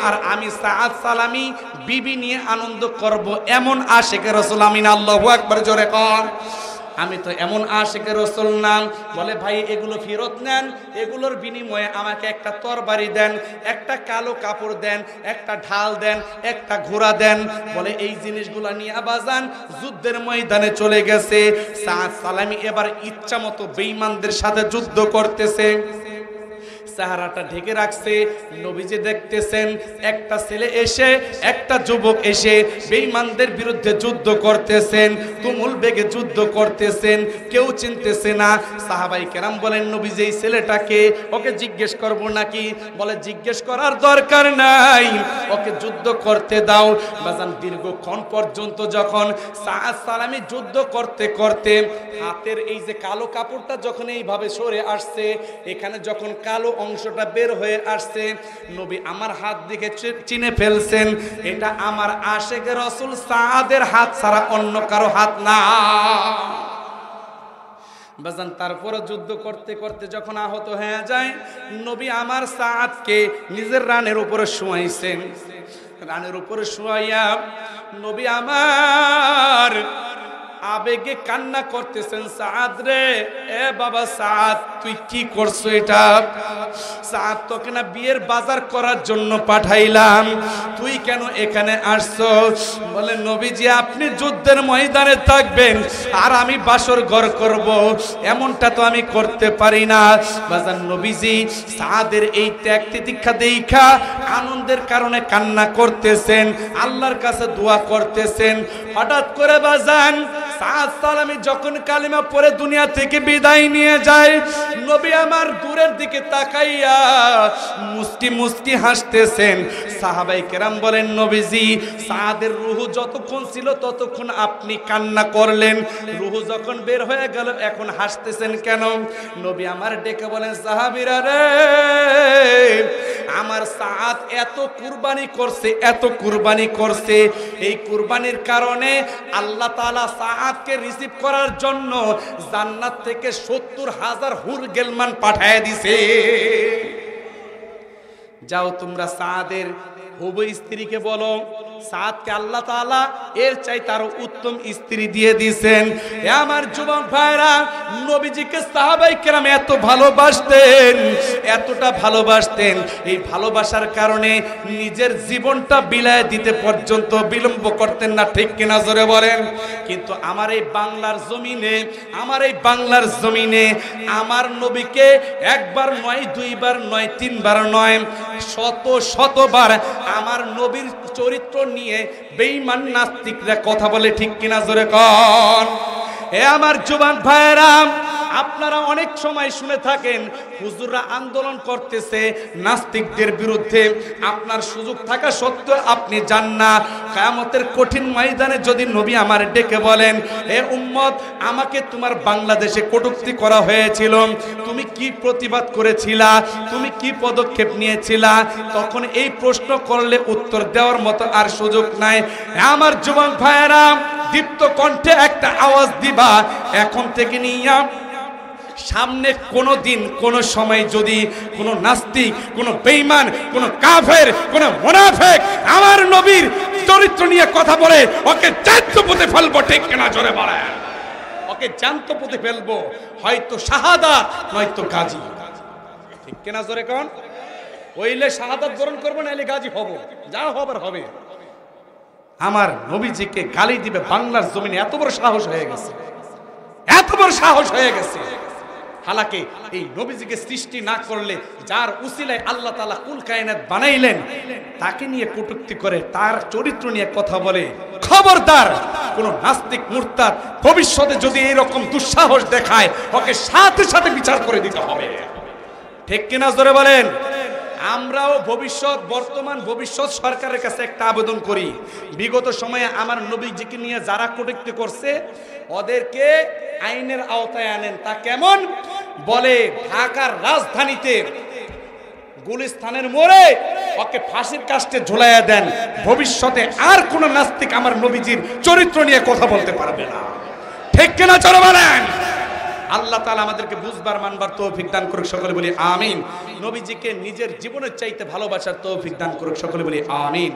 আর আমি সাদ সালামি বিবি নিয়ে আনন্দ করব, এমন আশিকে রাসূল আমি না। আল্লাহু আকবার, জোরে কর। আমি তো এমন আশিকে রাসূল নাম। বলে ভাই এগুলো ফেরত নেন, এগুলোর বিনিময়ে আমাকে একটা তরবারি দেন, একটা কালো কাপড় দেন, একটা ঢাল দেন, একটা ঘোড়া দেন। বলে এই জিনিসগুলো নিয়ে আবাজান যুদ্ধের ময়দানে চলে গেছে। সাদ সালামি এবার ইচ্ছা মতো বেঈমানদের সাথে যুদ্ধ করতেছে। চেহারাটা ঢেকে রাখছে, নবীজি দেখতেছেন একটা ছেলে এসে, একটা যুবক এসে বেঈমানদের বিরুদ্ধে যুদ্ধ করতেছেন, তুমুল বেগে যুদ্ধ করতেছেন, কেউ চিনতেছে না। সাহাবাই কেরাম বলেন, নবীজি এই ছেলেটাকে, ওকে জিজ্ঞেস করব নাকি? বলে জিজ্ঞেস করার দরকার নাই, ওকে যুদ্ধ করতে দাও। বাজান দীর্ঘক্ষণ পর্যন্ত যখন সাদ সালামি যুদ্ধ করতে করতে হাতের এই যে কালো কাপড়টা যখন এইভাবে সরে আসছে, এখানে যখন কালো অংশটা বের হয়ে আসছে, নবী আমার হাত দিকে চিনে ফেলছেন, এটা আমার আশিকে রাসূল সাদের হাত ছাড়া অন্য কারো হাত না। বাজান তারপরে যুদ্ধ করতে করতে যখন আহত হয়ে যায়, নবী আমার সাদকে নিজের রানের উপরে শোয়াইছেন। রানের উপরে শোয়াইয়া নবী আমার আবেগে কান্না করতেছেন, সাদ রে, এ বাবা সাদ, তুই কি করছো এটা? সাদ, তোকে না বিয়ের বাজার করার জন্য পাঠাইলাম, তুই কেন এখানে আসছো? বলে নবীজি আপনি যুদ্ধের ময়দানে থাকবেন আর আমি বাসর ঘর করব, এমনটা তো আমি করতে পারি না। বাজান নবীজি সাদের এই ত্যাগ তিতিক্ষা দেখা আনন্দের কারণে কান্না করতেছেন, আল্লাহর কাছে দোয়া করতেছেন। হঠাৎ করে বাজান সাদ সালামি যখন কালিমা পড়ে দুনিয়া থেকে বিদায় নিয়ে যায়, নবী আমার দূরের দিকে তাকাইয়া মুস্কি মুস্কি হাসতেছেন। সাহাবাই কেরাম বলেন, নবীজি সাদের রুহু যতক্ষণ ছিল ততক্ষণ আপনি কান্না করলেন, রুহু যখন বের হয়ে গেল এখন হাসতেছেন কেন? নবী আমার ডেকে বলেন, সাহাবীরা রে, আমার সাদ এত কুরবানি করছে, এত কুরবানি করছে, এই কুরবানির কারণে আল্লাহ তাআলা সাদকে রিসিভ করার জন্য জান্নাত থেকে 70,000 হুর গেলমান পাঠায় দিছে। যাও তোমরা সাদের হবু স্ত্রীকে বলো, সাদকে আল্লাহ তাআলা এর চাইতে আরো উত্তম স্ত্রী দিয়ে দিয়েছেন। এ আমার যুবক ভাইরা, নবীজিকে সাহাবায়ে কেরাম এত ভালোবাসতেন, এতটা ভালোবাসতেন, এই ভালোবাসার কারণে নিজের জীবনটা বিলায় দিতে পর্যন্ত বিলম্ব করতেন না, ঠিক কিনা জোরে বলেন। কিন্তু আমার এই বাংলার জমিনে, আমার এই বাংলার জমিনে আমার নবীকে একবার নয়, দুইবার নয়, তিনবার নয়, শত শতবার আমার নবীর চরিত্র নিয়ে বেঈমান নাস্তিকরা কথা বলে, ঠিক কিনা জোরে কন। এ আমার যুবক ভাইরা, আপনারা অনেক সময় শুনে থাকেন হুজুররা আন্দোলন করতেছে নাস্তিকদের বিরুদ্ধে, আপনার সুযোগ থাকা সত্ত্বেও আপনি যান না। কিয়ামতের কঠিন ময়দানে যদি নবী আমার ডেকে বলেন, হে উম্মত, আমাকে তোমার বাংলাদেশে কটূক্তি করা হয়েছিল, তুমি কি প্রতিবাদ করেছিলা, তুমি কি পদক্ষেপ নিয়েছিলা, তখন এই প্রশ্ন করলে উত্তর দেওয়ার মতো আর সুযোগ নাই। আমার যুবক ভাইয়েরা, দীপ্ত কণ্ঠে একটা আওয়াজ দিবা, এখন থেকে নিয়া সামনে কোনো দিন কোনো সময় যদি কোনো নাস্তিক, কোনো বেঈমান, কোনো কাফের, কোনো মুনাফিক আমার নবীর চরিত্র নিয়ে কথা বলে, ওকে জ্যান্ত পুঁতে ফেলবো, ঠিক কিনা জোরে বলেন। ওকে জ্যান্ত পুঁতে ফেলবো, হয়তো শাহাদাত নয়তো গাজী, ঠিক কিনা জোরে কোন। হইলে শাহাদাত বরণ করবো, নাইলে গাজী হব, যা হবার হবে। আমার নবীজিকে গালি দিবে বাংলার জমিনে এত বড় সাহস হয়ে গেছে, এত বড় সাহস হয়ে গেছে। হালাকে এই নবীজিকে সৃষ্টি না করলে যার উসিলায় আল্লাহ তাআলা কুল কায়নাত বানাইলেন তাকে নিয়ে কটূক্তি করে, তার চরিত্র নিয়ে কথা বলে, খবরদার কোন নাস্তিক মুরতাদ ভবিষ্যতে যদি এরকম দুঃসাহস দেখায় ওকে সাথে সাথে বিচার করে দিতে হবে। ঠিক কিনা জোরে বলেন? আমরাও বর্তমান ভবিষ্যৎ সরকারের কাছে একটা আবেদন করি, বিগত সময়ে আমার নবীজিকে নিয়ে যারা কটূক্তি করছে ওদেরকে আইনের আওতায় আনেন। তা কেমন? বলে ঢাকার রাজধানীতে গুলিস্তানের মোড়ে ওকে ফাঁসির কাস্টে ঝুলাইয়া দেন, ভবিষ্যতে আর কোন নাস্তিক আমার নবীজির চরিত্র নিয়ে কথা বলতে পারবে না। ঠিক কিনা জোরে বলেন? আল্লাহ তাআলা আমাদেরকে বুঝবার মানবার তৌফিক দান করুক, সকলে বলি আমিন। নবীজিকে নিজের জীবনের চাইতে ভালোবাসার তৌফিক দান করুক, সকলে বলি আমিন।